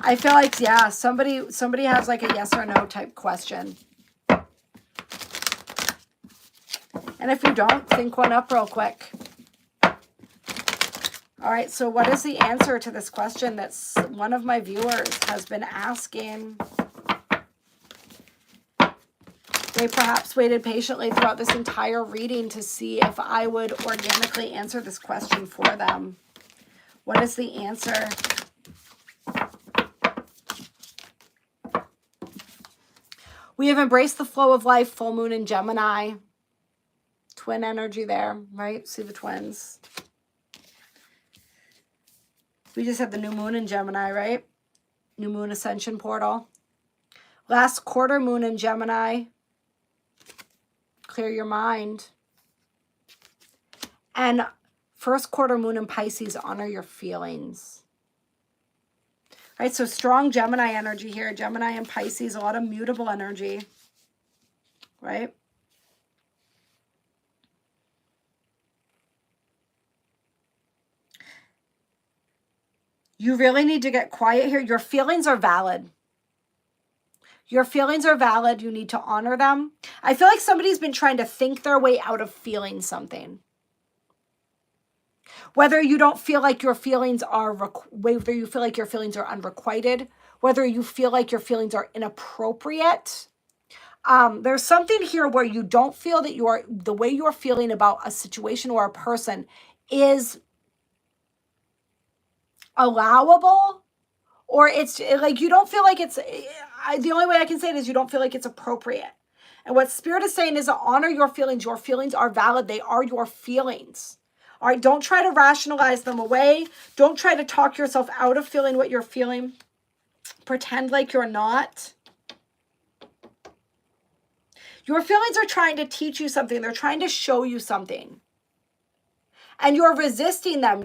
I feel like, yeah, somebody has like a yes or no type question. And if you don't, think one up real quick. All right, so what is the answer to this question that one of my viewers has been asking? They perhaps waited patiently throughout this entire reading to see if I would organically answer this question for them. What is the answer? We have embraced the flow of life, full moon in Gemini. Twin energy there, right? See the twins. We just had the new moon in Gemini, right? New moon ascension portal. Last quarter moon in Gemini. Clear your mind. And first quarter moon in Pisces, honor your feelings. Right, so strong Gemini energy here. Gemini and Pisces, a lot of mutable energy. Right? You really need to get quiet here. Your feelings are valid. Your feelings are valid. You need to honor them. I feel like somebody's been trying to think their way out of feeling something. Whether you don't feel like your feelings are, whether you feel like your feelings are unrequited, whether you feel like your feelings are inappropriate. There's something here where you don't feel that the way you're feeling about a situation or a person is allowable, or it's like you don't feel like it's, the only way I can say it is you don't feel like it's appropriate. And what Spirit is saying is to honor your feelings. Your feelings are valid. They are your feelings. All right, don't try to rationalize them away. Don't try to talk yourself out of feeling what you're feeling. Pretend like you're not. Your feelings are trying to teach you something. They're trying to show you something. And you're resisting them.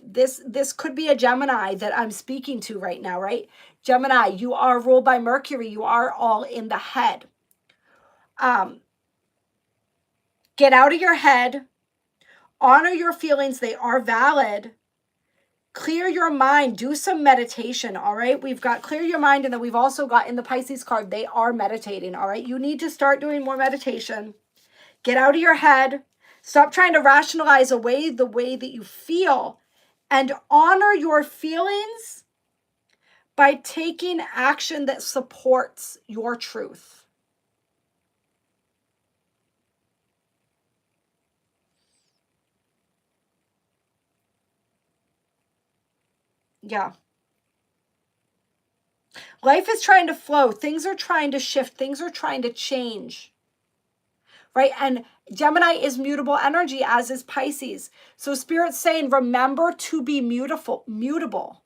This could be a Gemini that I'm speaking to right now, right? Gemini, you are ruled by Mercury. You are all in the head. Get out of your head. Honor your feelings. They are valid. Clear your mind. Do some meditation, all right? We've got clear your mind, and then we've also got in the Pisces card, they are meditating, all right? You need to start doing more meditation. Get out of your head. Stop trying to rationalize away the way that you feel, and honor your feelings by taking action that supports your truth. Yeah. Life is trying to flow. Things are trying to shift. Things are trying to change. Right? And Gemini is mutable energy, as is Pisces. So Spirit's saying, remember to be mutable.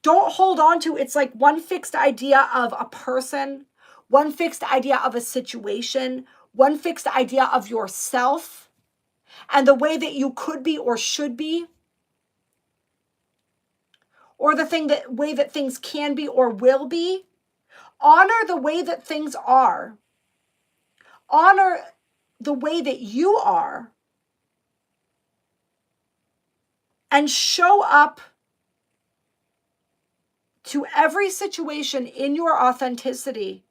Don't hold on to, it's like one fixed idea of a person, one fixed idea of a situation, one fixed idea of yourself. and the way that you could be or should be, or the way that things can be or will be. Honor the way that things are. Honor the way that you are. And show up to every situation in your authenticity.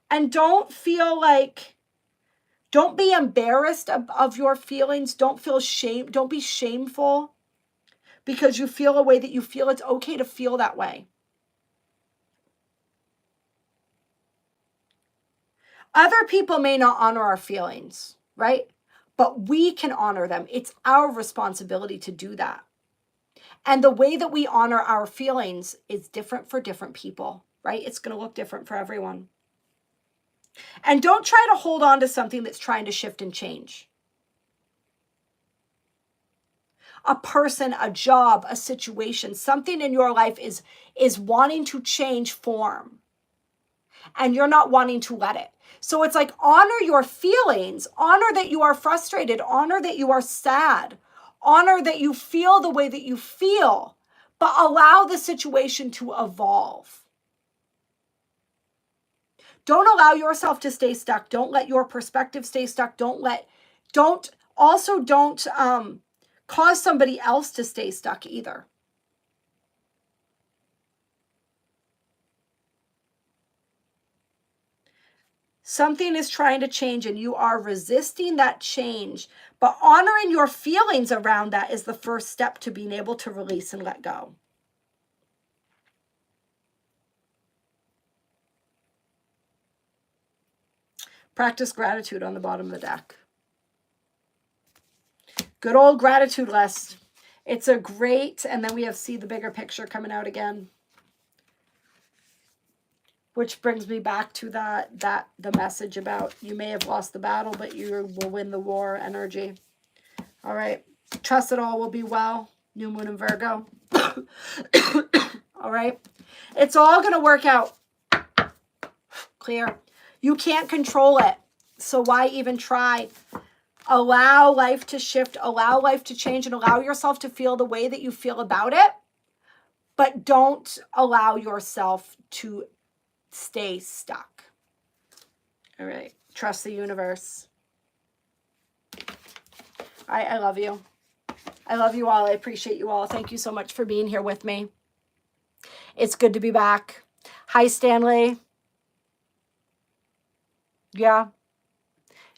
And don't be embarrassed of your feelings. Don't feel shame. Don't be shameful because you feel a way that you feel. It's okay to feel that way. Other people may not honor our feelings, right? But we can honor them. It's our responsibility to do that. And the way that we honor our feelings is different for different people, right? It's going to look different for everyone. And don't try to hold on to something that's trying to shift and change. A person, a job, a situation, something in your life is wanting to change form. And you're not wanting to let it. So it's like, honor your feelings. Honor that you are frustrated. Honor that you are sad. Honor that you feel the way that you feel. But allow the situation to evolve. Don't allow yourself to stay stuck. Don't let your perspective stay stuck. Don't cause somebody else to stay stuck either. Something is trying to change and you are resisting that change, but honoring your feelings around that is the first step to being able to release and let go. Practice gratitude on the bottom of the deck. Good old gratitude list. It's a great, and then we have see the bigger picture coming out again. Which brings me back to the message about you may have lost the battle, but you will win the war energy. All right. Trust it all will be well. New moon in Virgo. All right. It's all going to work out. Clear. You can't control it. So why even try? Allow life to shift. Allow life to change and allow yourself to feel the way that you feel about it. But don't allow yourself to stay stuck. All right. Trust the universe. I love you. I love you all. I appreciate you all. Thank you so much for being here with me. It's good to be back. Hi, Stanley. Yeah.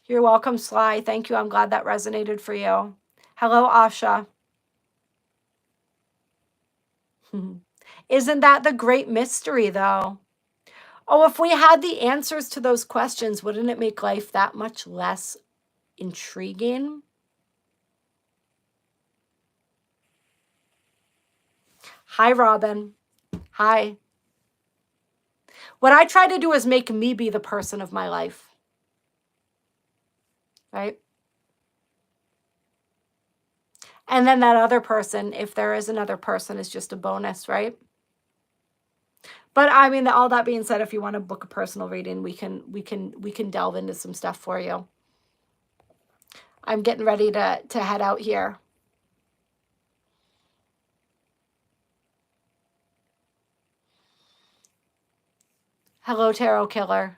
You're welcome, Sly. Thank you. I'm glad that resonated for you. Hello, Asha. Isn't that the great mystery, though? Oh, if we had the answers to those questions, wouldn't it make life that much less intriguing? Hi, Robin. Hi. What I try to do is make me be the person of my life. Right? And then that other person, if there is another person, is just a bonus, right? But I mean, all that being said, if you want to book a personal reading, we can delve into some stuff for you. I'm getting ready to head out here. Hello, Tarot Killer.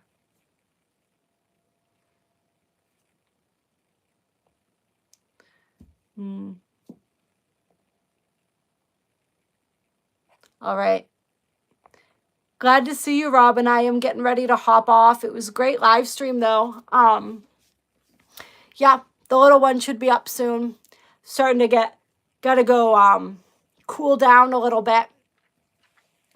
All right. Glad to see you, Robin. I am getting ready to hop off. It was a great live stream, though. Yeah, the little one should be up soon. Starting to gotta go cool down a little bit.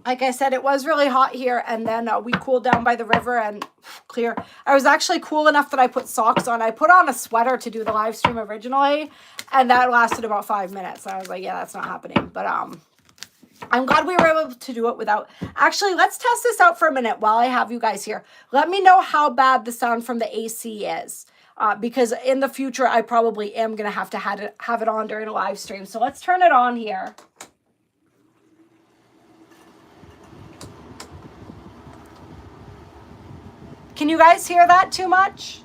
Like I said, it was really hot here, and then we cooled down by the river and clear. I was actually cool enough that I put socks on. I put on a sweater to do the live stream originally, and that lasted about 5 minutes. I was like, yeah, that's not happening. But I'm glad we were able to do it without. Actually, let's test this out for a minute while I have you guys here. Let me know how bad the sound from the AC is. Because in the future, I probably am going to have it on during a live stream. So let's turn it on here. Can you guys hear that too much?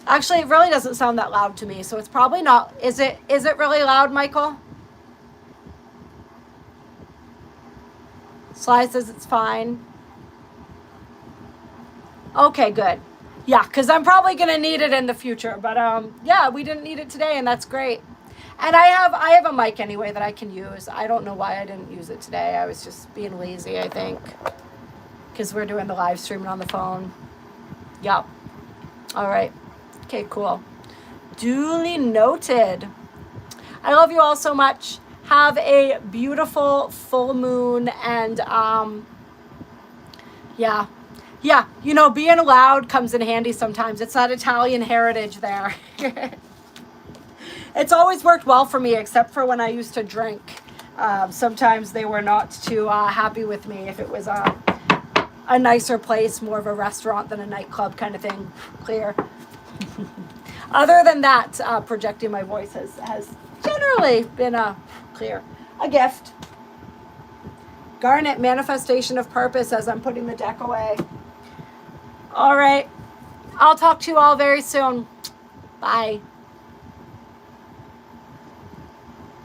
Actually, it really doesn't sound that loud to me, so it's probably not. Is it really loud, Michael? Sly says it's fine. Okay, good. Yeah, because I'm probably going to need it in the future. But yeah, we didn't need it today, and that's great. And I have a mic anyway that I can use. I don't know why I didn't use it today. I was just being lazy, I think, because we're doing the live streaming on the phone. Yep. All right. Okay, cool. Duly noted. I love you all so much. Have a beautiful full moon, and yeah, you know, being loud comes in handy sometimes. It's that Italian heritage there. It's always worked well for me, except for when I used to drink. Sometimes they were not too happy with me if it was a nicer place, more of a restaurant than a nightclub kind of thing. Clear. Other than that, projecting my voice has generally been a gift. Garnet, manifestation of purpose, as I'm putting the deck away. All right. I'll talk to you all very soon. Bye.